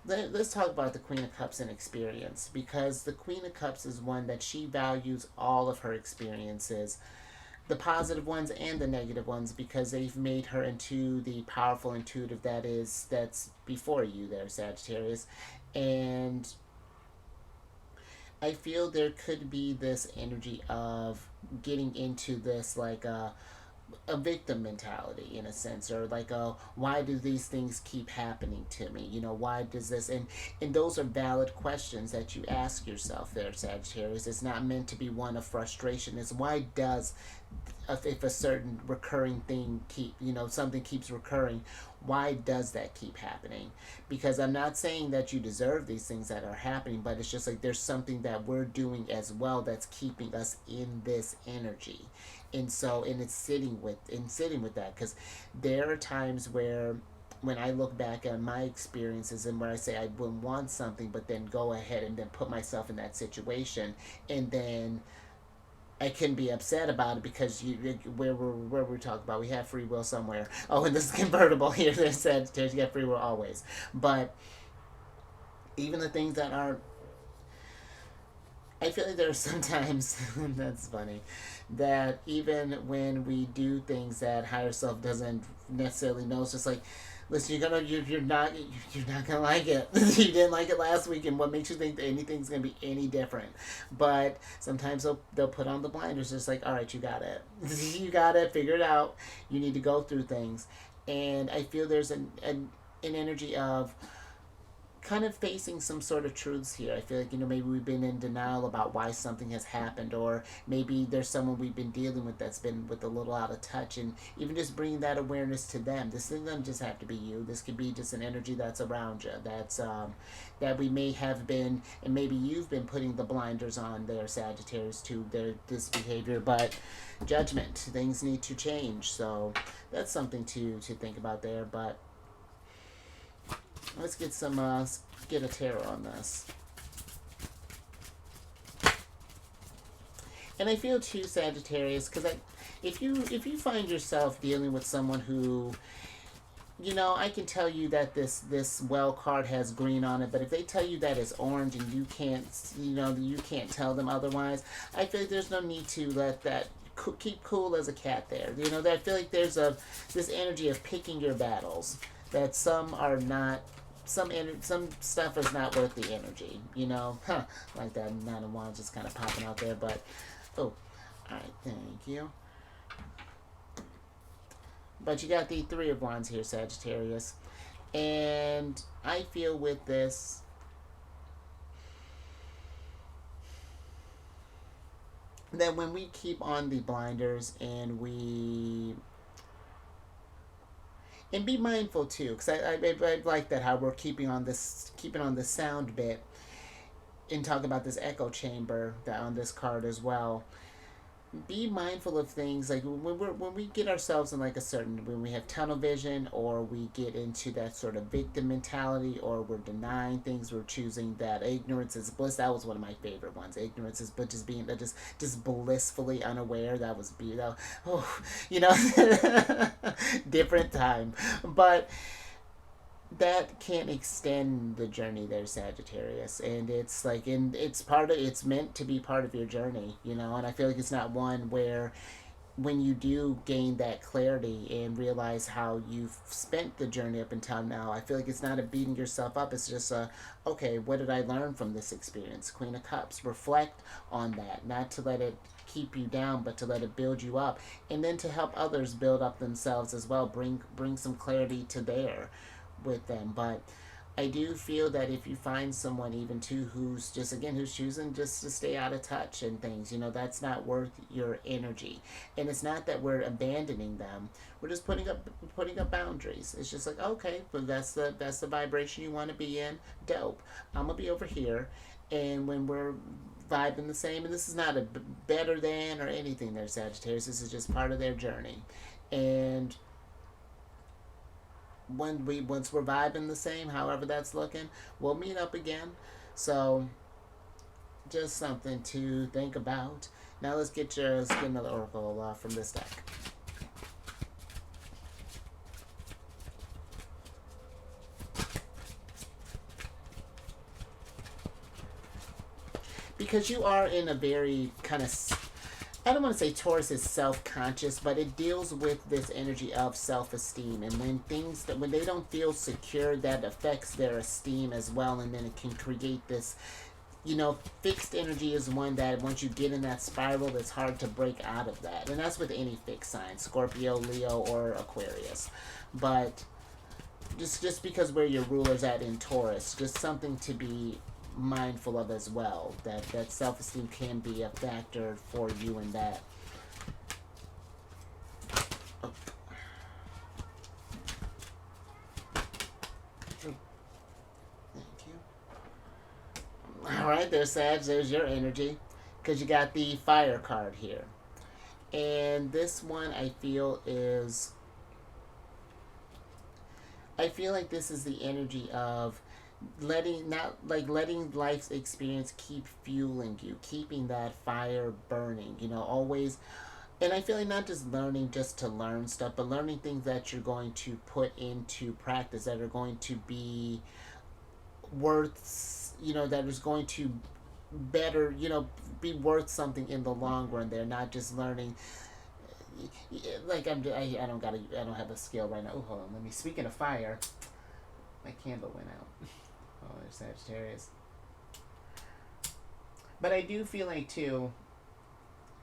let's talk about the Queen of Cups and experience, because the Queen of Cups is one that she values all of her experiences, the positive ones and the negative ones, because they've made her into the powerful intuitive that's before you there, Sagittarius. And I feel there could be this energy of getting into this like a victim mentality in a sense, or like why do these things keep happening to me, why does this, and those are valid questions that you ask yourself there, Sagittarius. It's not meant to be one of frustration. It's why does, if a certain recurring thing something keeps recurring, why does that keep happening? Because I'm not saying that you deserve these things that are happening, but it's just like there's something that we're doing as well that's keeping us in this energy. And so, and it's sitting with that, because there are times where when I look back at my experiences and where I say I wouldn't want something, but then go ahead and then put myself in that situation, and then I couldn't be upset about it because where we talk about we have free will somewhere. Oh, and this is convertible here. They said you got free will always, but even the things that aren't. I feel like there are sometimes that's funny that even when we do things that higher self doesn't necessarily know, it's just like, listen, you're not gonna like it. You didn't like it last week, and what makes you think that anything's gonna be any different? But sometimes they'll put on the blinders, just like, all right, you got it, you got it, figure it out. You need to go through things, and I feel there's an energy of kind of facing some sort of truths here. I feel like, maybe we've been in denial about why something has happened, or maybe there's someone we've been dealing with that's been with a little out of touch, and even just bringing that awareness to them. This doesn't just have to be you. This could be just an energy that's around you, that's that we may have been, and maybe you've been putting the blinders on there, Sagittarius, to this behavior, but judgment, things need to change. So that's something to think about there. But let's get get a tarot on this. And I feel too, Sagittarius, because if you find yourself dealing with someone who, I can tell you that this well card has green on it, but if they tell you that it's orange and you can't tell them otherwise, I feel like there's no need to let that keep cool as a cat there. I feel like there's this energy of picking your battles, that some are not. Some stuff is not worth the energy, like that Nine of Wands just kind of popping out there. But all right, thank you. But you got the Three of Wands here, Sagittarius, and I feel with this, that when we keep on the blinders and be mindful too, because I like that how we're keeping on this sound bit, and talk about this echo chamber that on this card as well. Be mindful of things like when we get ourselves in like when we have tunnel vision, or we get into that sort of victim mentality, or we're denying things, we're choosing that ignorance is bliss. That was one of my favorite ones. Ignorance is but just being just blissfully unaware. That was beautiful. Oh, different time, but that can extend the journey there, Sagittarius, and it's like, it's meant to be part of your journey, and I feel like it's not one where, when you do gain that clarity and realize how you've spent the journey up until now, I feel like it's not a beating yourself up. It's just okay, what did I learn from this experience? Queen of Cups, reflect on that, not to let it keep you down, but to let it build you up, and then to help others build up themselves as well. Bring some clarity to with them. But I do feel that if you find someone, even too, who's choosing just to stay out of touch and things, that's not worth your energy. And it's not that we're abandoning them. We're just putting up boundaries. It's just like, okay, but that's the vibration you want to be in. Dope. I'm gonna be over here, and when we're vibing the same, and this is not a better than or anything there, Sagittarius. This is just part of their journey. And once we're vibing the same, however that's looking, we'll meet up again. So just something to think about. Now let's get another oracle from this deck. Because you are in a very kind of, I don't want to say Taurus is self-conscious, but it deals with this energy of self-esteem. And when they don't feel secure, that affects their esteem as well. And then it can create this, fixed energy is one that once you get in that spiral, it's hard to break out of that. And that's with any fixed sign, Scorpio, Leo, or Aquarius. But just because where your ruler's at in Taurus, just something to be mindful of as well, that self-esteem can be a factor for you in that. Oh. Thank you. All right, there, Sag, there's your energy, because you got the fire card here. And this one I feel like this is the energy of letting life's experience keep fueling you, keeping that fire burning, always. And I feel like not just learning just to learn stuff, but learning things that you're going to put into practice that are going to be worth, that is going to better, be worth something in the long run. They're not just learning. Like I don't have a skill right now. Oh, hold on. Let me. Speaking of fire, my candle went out. Oh, there's Sagittarius. But I do feel like too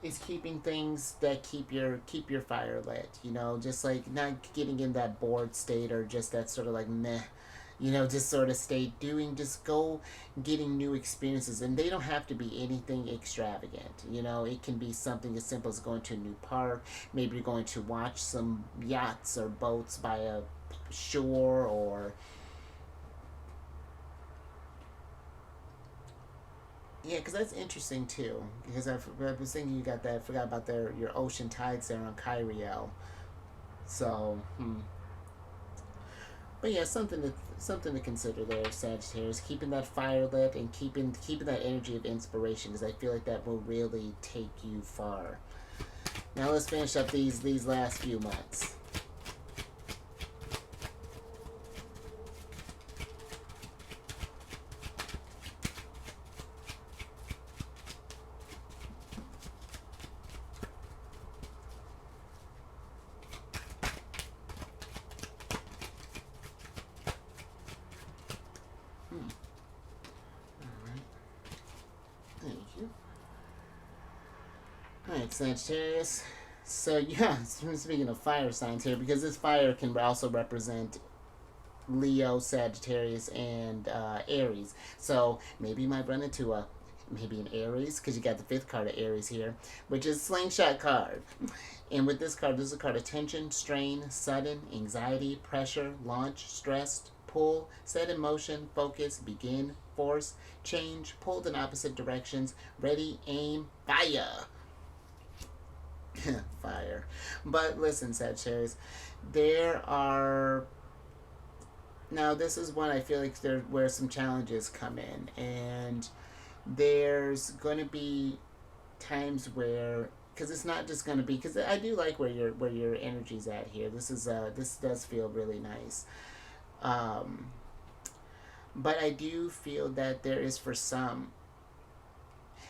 is keeping things that keep your fire lit. Just like not getting in that bored state or just that sort of like meh. Just sort of state doing, just go getting new experiences. And they don't have to be anything extravagant. It can be something as simple as going to a new park. Maybe you're going to watch some yachts or boats by a shore, or yeah, because that's interesting too. Because I was thinking you got that. I forgot about your ocean tides there on Kyriel. So, but yeah, something to consider there, Sagittarius. Keeping that fire lit and keeping that energy of inspiration, because I feel like that will really take you far. Now let's finish up these last few months. Hmm. All right. Thank you. All right, Sagittarius. So yeah, speaking of fire signs here, because this fire can also represent Leo, Sagittarius, and Aries. So maybe you might run into maybe an Aries, because you got the fifth card of Aries here, which is slingshot card. And with this is a card of tension, strain, sudden, anxiety, pressure, launch, stressed, pull, set in motion, focus, begin, force, change, pulled in opposite directions, ready, aim, fire. Fire. But listen, Sagittarius, there are now this is when I feel like there where some challenges come in, and there's going to be times where, because it's not just going to be, because I do like where your energy's at here. This does feel really nice. um but I do feel that there is, for some,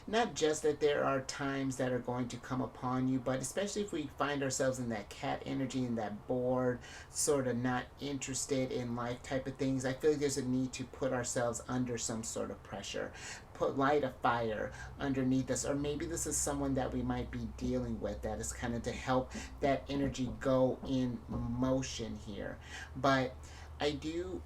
not just that there are times that are going to come upon you, but especially if we find ourselves in that cat energy, in that bored, sort of not interested in life type of things, I feel like there's a need to put ourselves under some sort of pressure, light a fire underneath us. Or maybe this is someone that we might be dealing with, that is kind of to help that energy go in motion here. But I do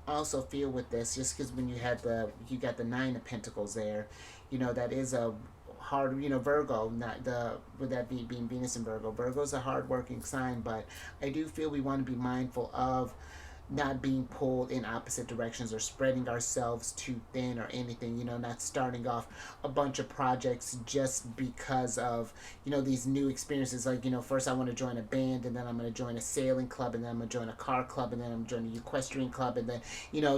also feel with this, just because when you got the nine of pentacles there, that is a hard, Virgo, not the with that being Venus and Virgo's a hard working sign. But I do feel we want to be mindful of not being pulled in opposite directions or spreading ourselves too thin or anything, not starting off a bunch of projects just because of, these new experiences. Like, first I want to join a band, and then I'm going to join a sailing club, and then I'm going to join a car club, and then I'm joining a equestrian club, and then,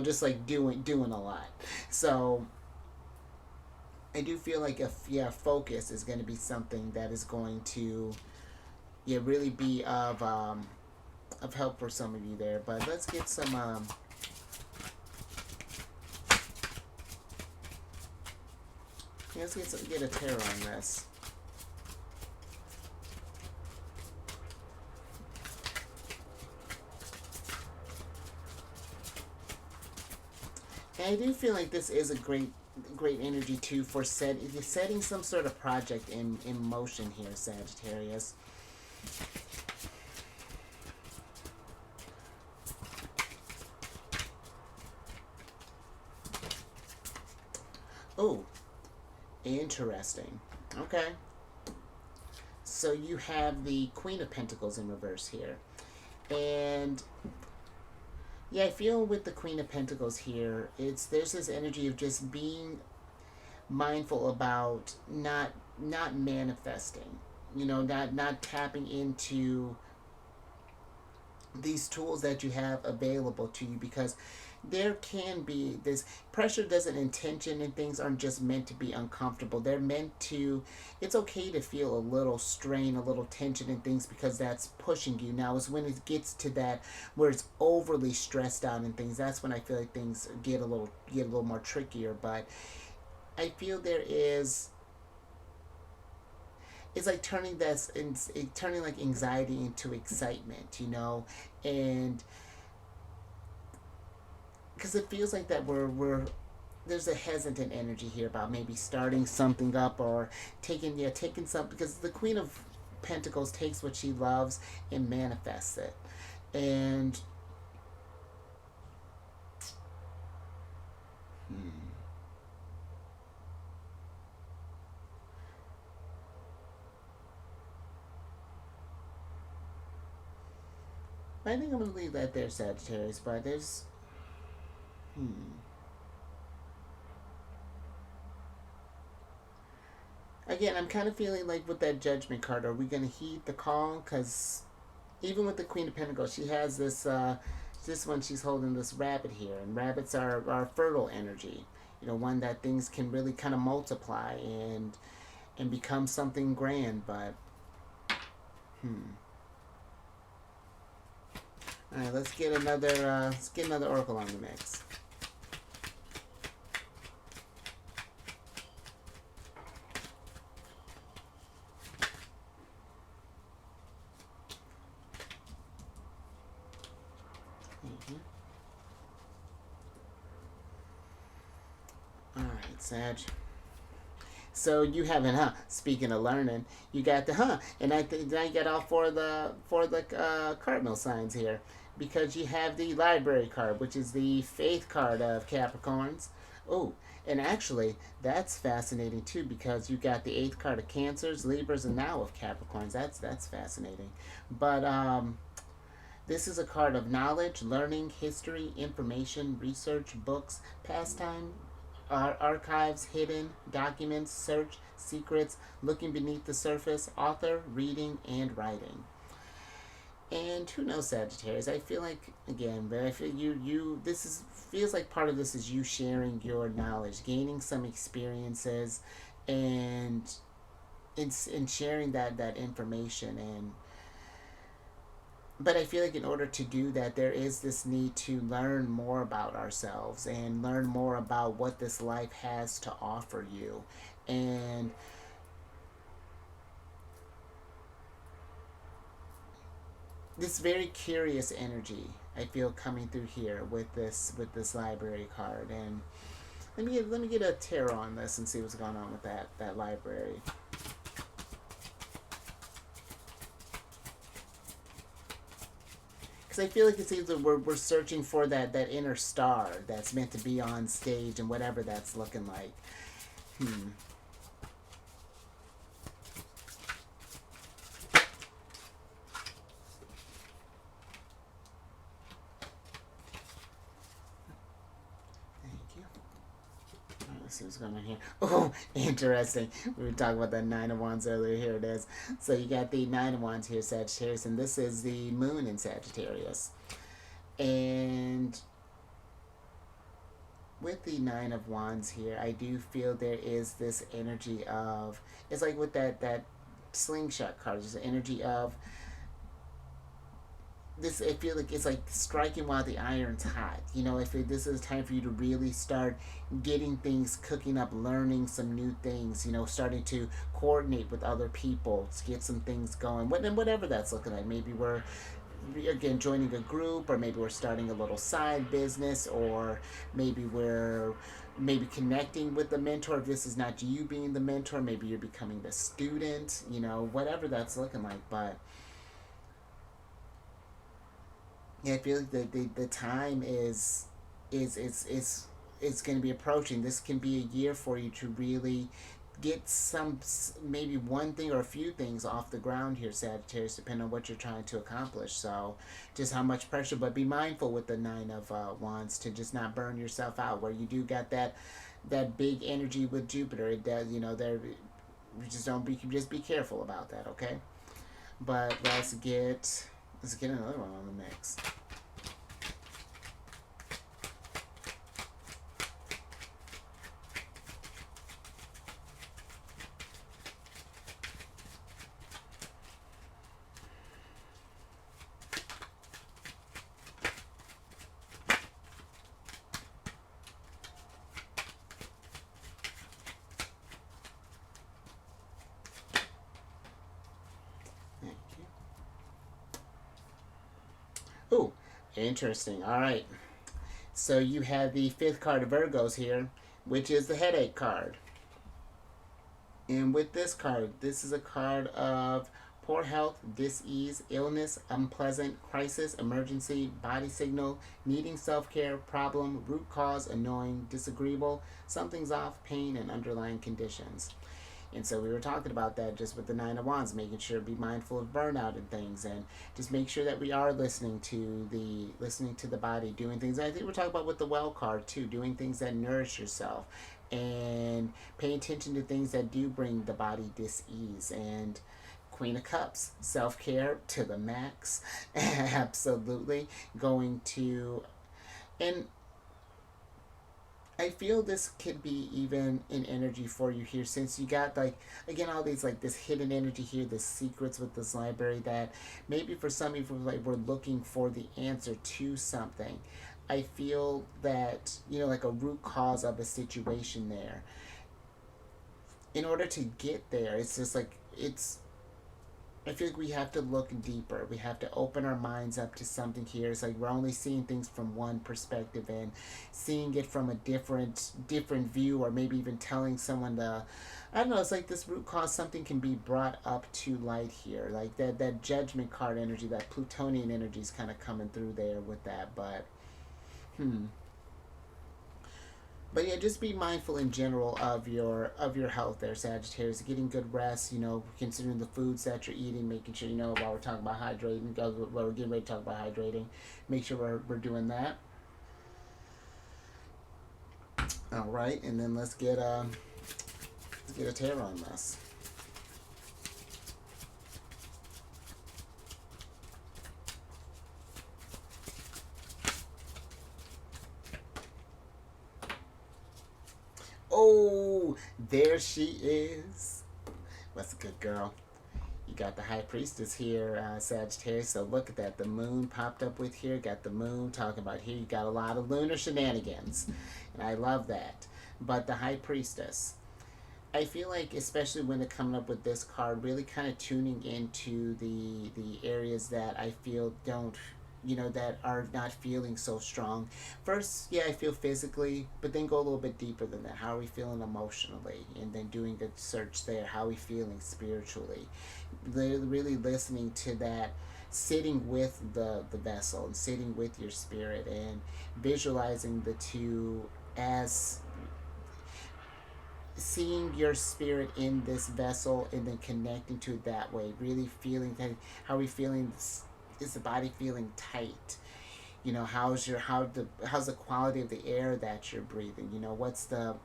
just like doing a lot. So I do feel like, if focus is going to be something that is going to, really be of help for some of you there. But let's get some get a tarot on this. And I do feel like this is a great energy too for setting some sort of project in motion here, Sagittarius. Oh, interesting. Okay. So you have the Queen of Pentacles in reverse here. And yeah, I feel with the Queen of Pentacles here, there's this energy of just being mindful about not manifesting. Not tapping into these tools that you have available to you, because there can be this pressure. Doesn't intention and things aren't just meant to be uncomfortable. They're meant to, it's okay to feel a little strain, a little tension and things, because that's pushing you. Now is when it gets to that where it's overly stressed out and things, that's when I feel like things get a little more trickier. But I feel there is, it's like turning this in, turning like anxiety into excitement, and because it feels like that we're there's a hesitant energy here about maybe starting something up or taking something, because the Queen of Pentacles takes what she loves and manifests it. And hmm, I think I'm gonna leave that there, Sagittarius. But there's again, I'm kind of feeling like with that Judgment card, are we gonna heed the call? Because even with the Queen of Pentacles, she has this. This one, she's holding this rabbit here, and rabbits are fertile energy. One that things can really kind of multiply and become something grand. But all right, let's get another oracle on the mix. All right, Sag. So you haven't, huh? Speaking of learning, you got the and I got all for the cardinal signs here, because you have the library card, which is the faith card of Capricorns. Oh, and actually that's fascinating too, because you got the eighth card of Cancers, Libras, and now of Capricorns. That's fascinating. But this is a card of knowledge, learning, history, information, research, books, pastime, archives, hidden documents, search, secrets, looking beneath the surface, author, reading, and writing. And who knows, Sagittarius? I feel like, again, but I feel this is feels like part of this is you sharing your knowledge, gaining some experiences, and in sharing that information. And but I feel like in order to do that, there is this need to learn more about ourselves and learn more about what this life has to offer you. And this very curious energy I feel coming through here with this library card. And let me get a tarot on this and see what's going on with that library. Because I feel like it's either we're searching for that inner star that's meant to be on stage, and whatever that's looking like. Hmm. Thank you. Let's see what's going on here. Oh, interesting. We were talking about that Nine of Wands earlier. Here it is. So you got the Nine of Wands here, Sagittarius, and this is the Moon in Sagittarius. And with the Nine of Wands here, I do feel there is this energy of, it's like with that slingshot card, there's an energy of this. I feel like it's like striking while the iron's hot. If this is time for you to really start getting things cooking up, learning some new things, starting to coordinate with other people to get some things going. Whatever that's looking like. Maybe we're again joining a group, or maybe we're starting a little side business, or maybe connecting with the mentor. If this is not you being the mentor, maybe you're becoming the student, whatever that's looking like. But yeah, I feel like the time is going to be approaching. This can be a year for you to really get some, maybe one thing or a few things off the ground here, Sagittarius, depending on what you're trying to accomplish. So just how much pressure, but be mindful with the Nine of Wands to just not burn yourself out, where you do got that big energy with Jupiter. It does, there, just don't be, just be careful about that, okay? But let's get Let's get another one on the mix. Ooh, interesting. All right. So you have the fifth card of Virgos here, which is the headache card. And with this card, this is a card of poor health, dis-ease, illness, unpleasant, crisis, emergency, body signal, needing self-care, problem, root cause, annoying, disagreeable, something's off, pain, and underlying conditions. And so we were talking about that just with the Nine of Wands, making sure to be mindful of burnout and things, and just make sure that we are listening to the body, doing things. I think we're talking about with the Well card too, doing things that nourish yourself, and pay attention to things that do bring the body dis-ease. And Queen of Cups, self-care to the max. Absolutely going to, and I feel this could be even an energy for you here, since you got, like, again, all these, like, this hidden energy here, the secrets with this library, that maybe for some people, like, we're looking for the answer to something. I feel that, like a root cause of a situation there. In order to get there, it's just like, I feel like we have to look deeper. We have to open our minds up to something here. It's like we're only seeing things from one perspective, and seeing it from a different view, or maybe even telling someone to, I don't know, it's like this root cause, something can be brought up to light here. Like that judgment card energy, that Plutonian energy is kind of coming through there with that. But but yeah, just be mindful in general of your health there, Sagittarius. Getting good rest, considering the foods that you're eating, making sure, while we're talking about hydrating, while we're getting ready to talk about hydrating, make sure we're doing that. All right, and then let's get a tarot on this. Oh, there she is. What's a good girl? You got the High Priestess here, Sagittarius. So look at that. The moon popped up with here. Got the moon talking about here. You got a lot of lunar shenanigans. And I love that. But the High Priestess, I feel like, especially when they're coming up with this card, really kind of tuning into the areas that I feel don't, that are not feeling so strong. First, yeah, I feel physically, but then go a little bit deeper than that. How are we feeling emotionally? And then doing the search there. How are we feeling spiritually? Really listening to that, sitting with the vessel, and sitting with your spirit, and visualizing the two as seeing your spirit in this vessel, and then connecting to it that way, really feeling that. How are we feeling? Is the body feeling tight? How's the quality of the air that you're breathing? What's the,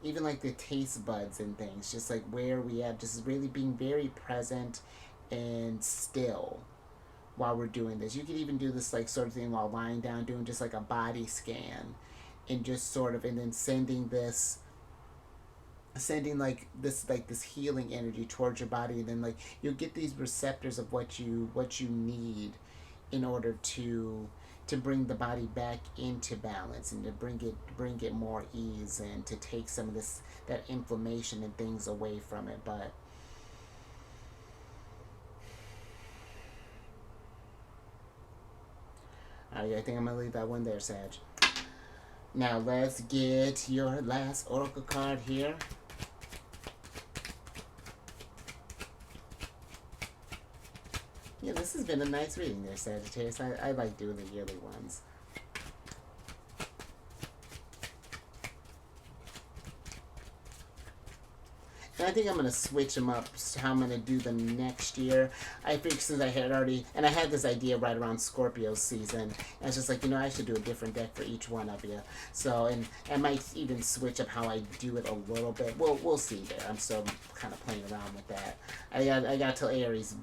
even like the taste buds and things, just like where we at, just really being very present and still while we're doing this. You could even do this, like, sort of thing while lying down, doing just like a body scan, and just sort of, and then sending this healing energy towards your body, and then, like, you'll get these receptors of what you need in order to bring the body back into balance, and to bring it more ease, and to take some of that inflammation and things away from it. But I think I'm gonna leave that one there, Sag. Now let's get your last oracle card here. Yeah, this has been a nice reading there, Sagittarius. I like doing the yearly ones. And I think I'm gonna switch them up. How I'm gonna do them next year. I think since I had already, and I had this idea right around Scorpio season. And I was just like, I should do a different deck for each one of you. So, and I might even switch up how I do it a little bit. We'll see there. I'm still kind of playing around with that. I got till Aries'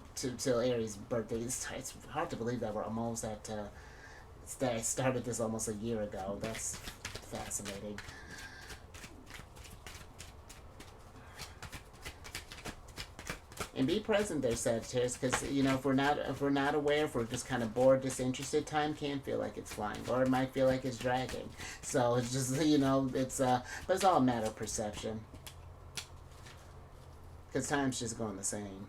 birthday. It's hard to believe that we're almost at. That I started this almost a year ago. That's fascinating. And be present there, Sagittarius, because if we're not aware, if we're just kind of bored, disinterested, time can feel like it's flying, or it might feel like it's dragging. So it's just it's but it's all a matter of perception, because time's just going the same.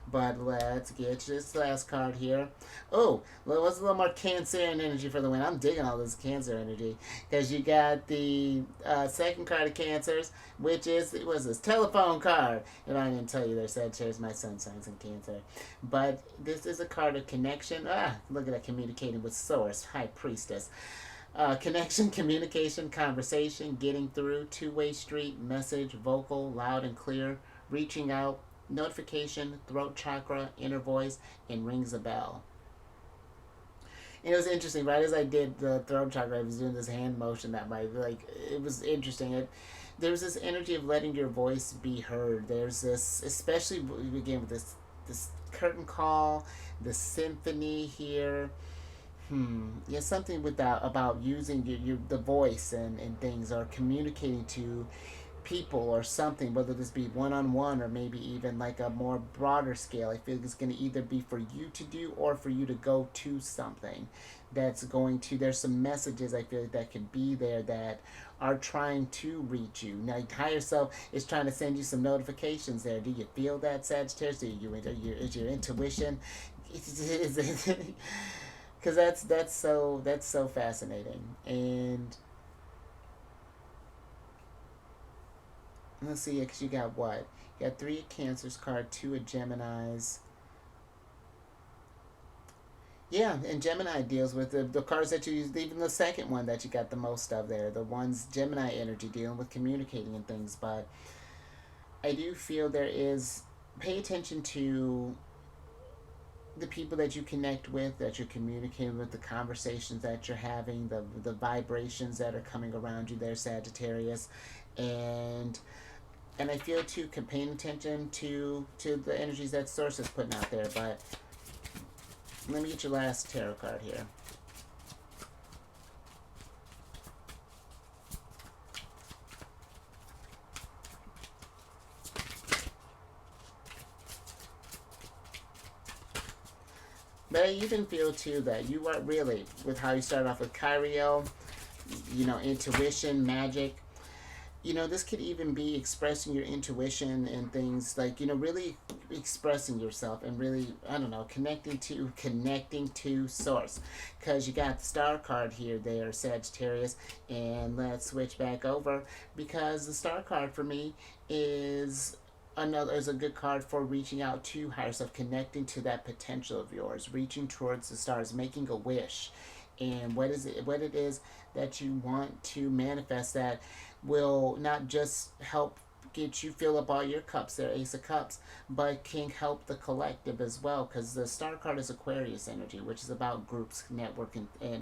But let's get this last card here. Oh, what's a little more Cancer energy for the win? I'm digging all this Cancer energy. Because you got the second card of Cancers, which is, what's this? Telephone card. If I didn't tell you there, Sagittarius, my sun signs in Cancer. But this is a card of connection. Look at that, communicating with Source, High Priestess. Connection, communication, conversation, getting through, two-way street, message, vocal, loud and clear, reaching out, notification, throat chakra, inner voice, and rings a bell. And it was interesting, right as I did the throat chakra, I was doing this hand motion that it was interesting. There's this energy of letting your voice be heard. There's this, especially again with this curtain call, the symphony here. Yeah, something with that about using the voice and things, or communicating to people or something, whether this be one-on-one or maybe even like a more broader scale. I feel like it's going to either be for you to do or for you to go to something that's going to, there's some messages I feel like that could be there that are trying to reach you. Now, higher self is trying to send you some notifications there. Do you feel that, Sagittarius? Is your intuition? Because that's so fascinating. And let's see, because you got what? You got 3 of Cancer's card, 2 of Gemini's. Yeah, and Gemini deals with the cards that you use, even the second one that you got the most of there. The one's Gemini energy, dealing with communicating and things. But I do feel there is, pay attention to the people that you connect with, that you're communicating with, the conversations that you're having, the vibrations that are coming around you there, Sagittarius. And I feel too, paying attention to the energies that Source is putting out there. But let me get your last tarot card here. But I even feel too that you are really, with how you started off with Kyriel, intuition, magic. This could even be expressing your intuition and things like, really expressing yourself and really, I don't know, connecting to Source. Because you got the Star card here there, Sagittarius. And let's switch back over, because the Star card for me is a good card for reaching out to higher self, connecting to that potential of yours, reaching towards the stars, making a wish. And what it is that you want to manifest that will not just help get you fill up all your cups there, Ace of Cups, but can help the collective as well, because the Star card is Aquarius energy, which is about groups, networking, and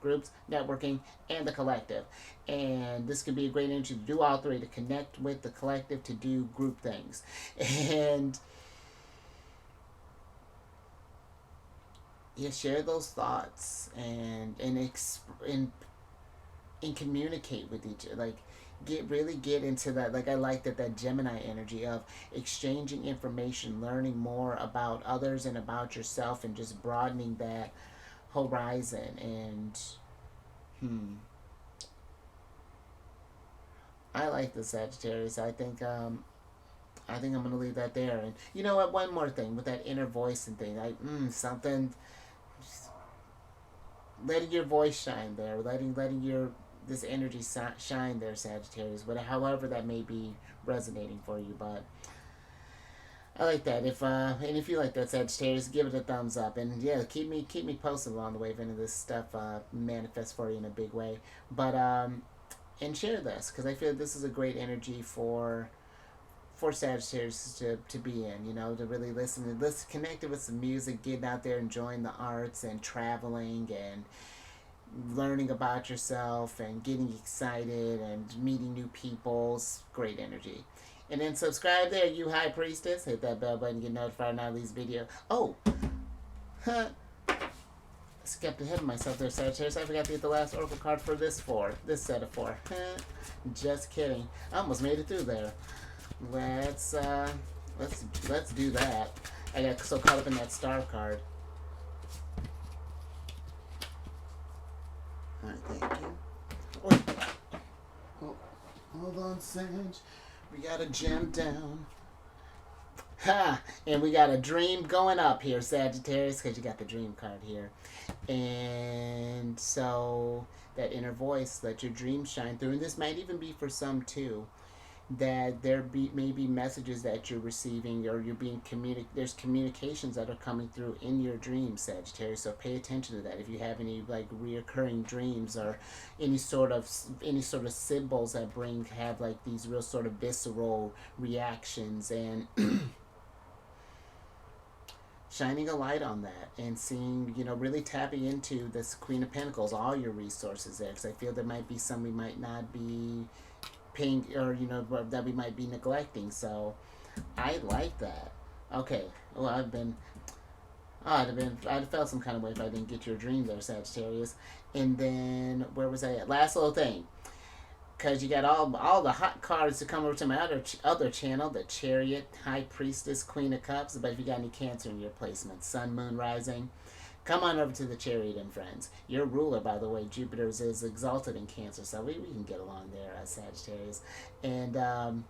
groups, networking, and the collective. And this could be a great energy to do all three, to connect with the collective, to do group things. And share those thoughts and communicate with each other. Like, get into that. Like, I like that Gemini energy of exchanging information, learning more about others and about yourself, and just broadening that horizon. And I like the Sagittarius. I think I'm gonna leave that there. And you know what? One more thing with that inner voice and thing. Something. Letting your voice shine there. Letting your this energy shine there, Sagittarius. But however that may be resonating for you, but I like that. If you like that, Sagittarius, give it a thumbs up. And yeah, keep me posted along the way if any of this stuff manifests for you in a big way. But and share this, because I feel this is a great energy for Sagittarius to be in, you know, to really listen and listen, connected with some music, getting out there, enjoying the arts and traveling and learning about yourself and getting excited and meeting new people's great energy. And then subscribe there, you high priestess. Hit that bell button, get notified when I release video. Oh, huh. Skipped ahead of myself there, Sagittarius. I forgot to get the last oracle card for this set of four. Just kidding. I almost made it through there. Let's do that. I got so caught up in that star card. Alright, thank you. Oh, hold on, Sage. We got a gem down. Ha! And we got a dream going up here, Sagittarius, because you got the dream card here. And so that inner voice, let your dreams shine through. And this might even be for some too, that may be messages that you're receiving, or you're being there's communications that are coming through in your dreams, Sagittarius. So pay attention to that. If you have any like reoccurring dreams or any sort of symbols that have like these real sort of visceral reactions, and shining a light on that and seeing, you know, really tapping into this Queen of Pentacles, all your resources there, because I feel there might be some we might not be paying, or, you know, that we might be neglecting. So I like that. Okay. Well, I'd have felt some kind of way if I didn't get your dream there, Sagittarius. And then where was I at? Last little thing, because you got all the hot cards to come over to my other channel, the Chariot, High Priestess, Queen of Cups. But if you got any Cancer in your placement, Sun, Moon, Rising, come on over to the Chariot and friends. Your ruler, by the way, Jupiter, is exalted in Cancer, so we can get along there as Sagittarius. And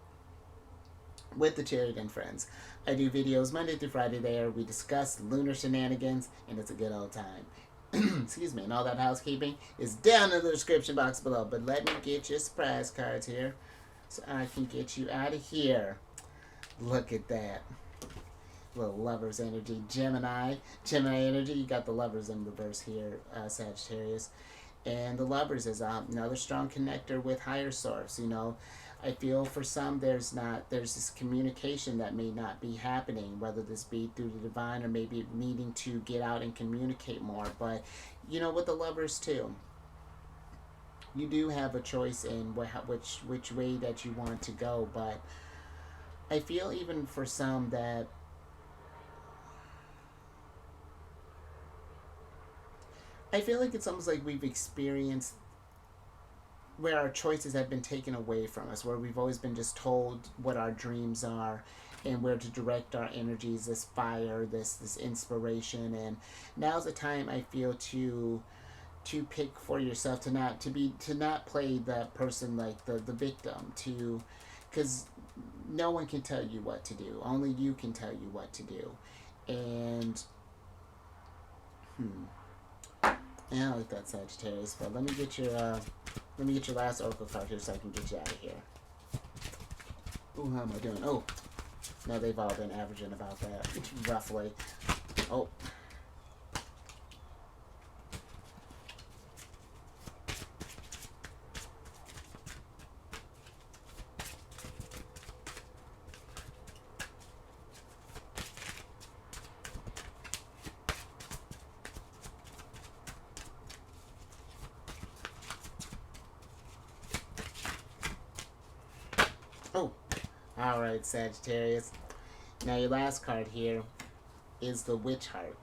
with the Chariot and friends, I do videos Monday through Friday there. We discuss lunar shenanigans, and it's a good old time. Excuse me. And all that housekeeping is down in the description box below. But let me get your surprise cards here, so I can get you out of here. Look at that. Little Lovers energy. Gemini energy. You got the Lovers in reverse here, Sagittarius. And the Lovers is another strong connector with higher source. You know, I feel for some there's this communication that may not be happening, whether this be through the divine or maybe needing to get out and communicate more. But, you know, with the Lovers too, you do have a choice in which way that you want to go. But I feel even for some that I feel like it's almost like we've experienced where our choices have been taken away from us, where we've always been just told what our dreams are and where to direct our energies, this fire, this inspiration. And now's the time, I feel, to pick for yourself, to not play the person like the victim, because no one can tell you what to do. Only you can tell you what to do. And yeah, I like that, Sagittarius. But let me get your last oracle card here so I can get you out of here. Ooh, how am I doing? Oh, no, they've all been averaging about that, roughly. Oh. Oh, all right, Sagittarius. Now your last card here is the Witch Heart,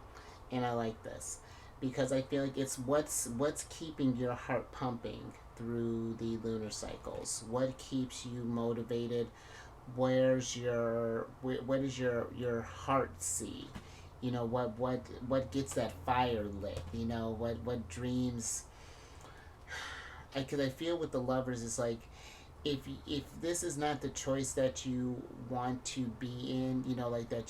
and I like this because I feel like it's what's keeping your heart pumping through the lunar cycles. What keeps you motivated? What does your heart see? You know, what gets that fire lit? You know, what dreams? Because I feel with the Lovers is like, if this is not the choice that you want to be in, you know, like that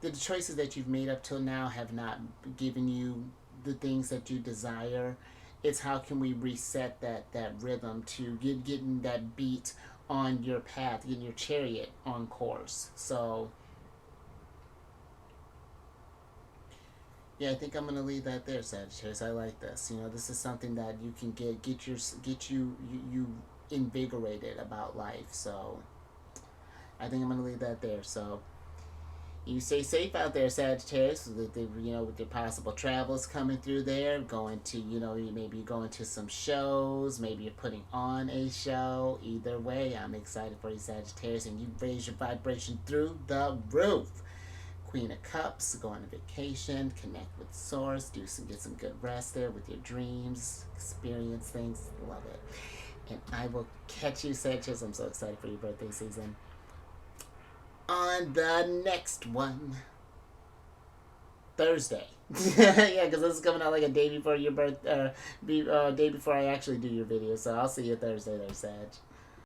the choices that you've made up till now have not given you the things that you desire. It's how can we reset that rhythm to getting that beat on your path, getting your chariot on course. So Yeah, I think I'm gonna leave that there, Sagittarius. I like this. You know, this is something that you can get you invigorated about life. So I think I'm gonna leave that there. So you stay safe out there, Sagittarius, with the, with your possible travels coming through there, going to, you maybe going to some shows, maybe you're putting on a show. Either way, I'm excited for you, Sagittarius, and you raise your vibration through the roof. Queen of Cups, go on a vacation, connect with Source, get some good rest there with your dreams, experience things, love it. And I will catch you, Sagittarius. I'm so excited for your birthday season. On the next one, Thursday. Yeah, because this is coming out like a day before your day before I actually do your video. So I'll see you Thursday there, Sag.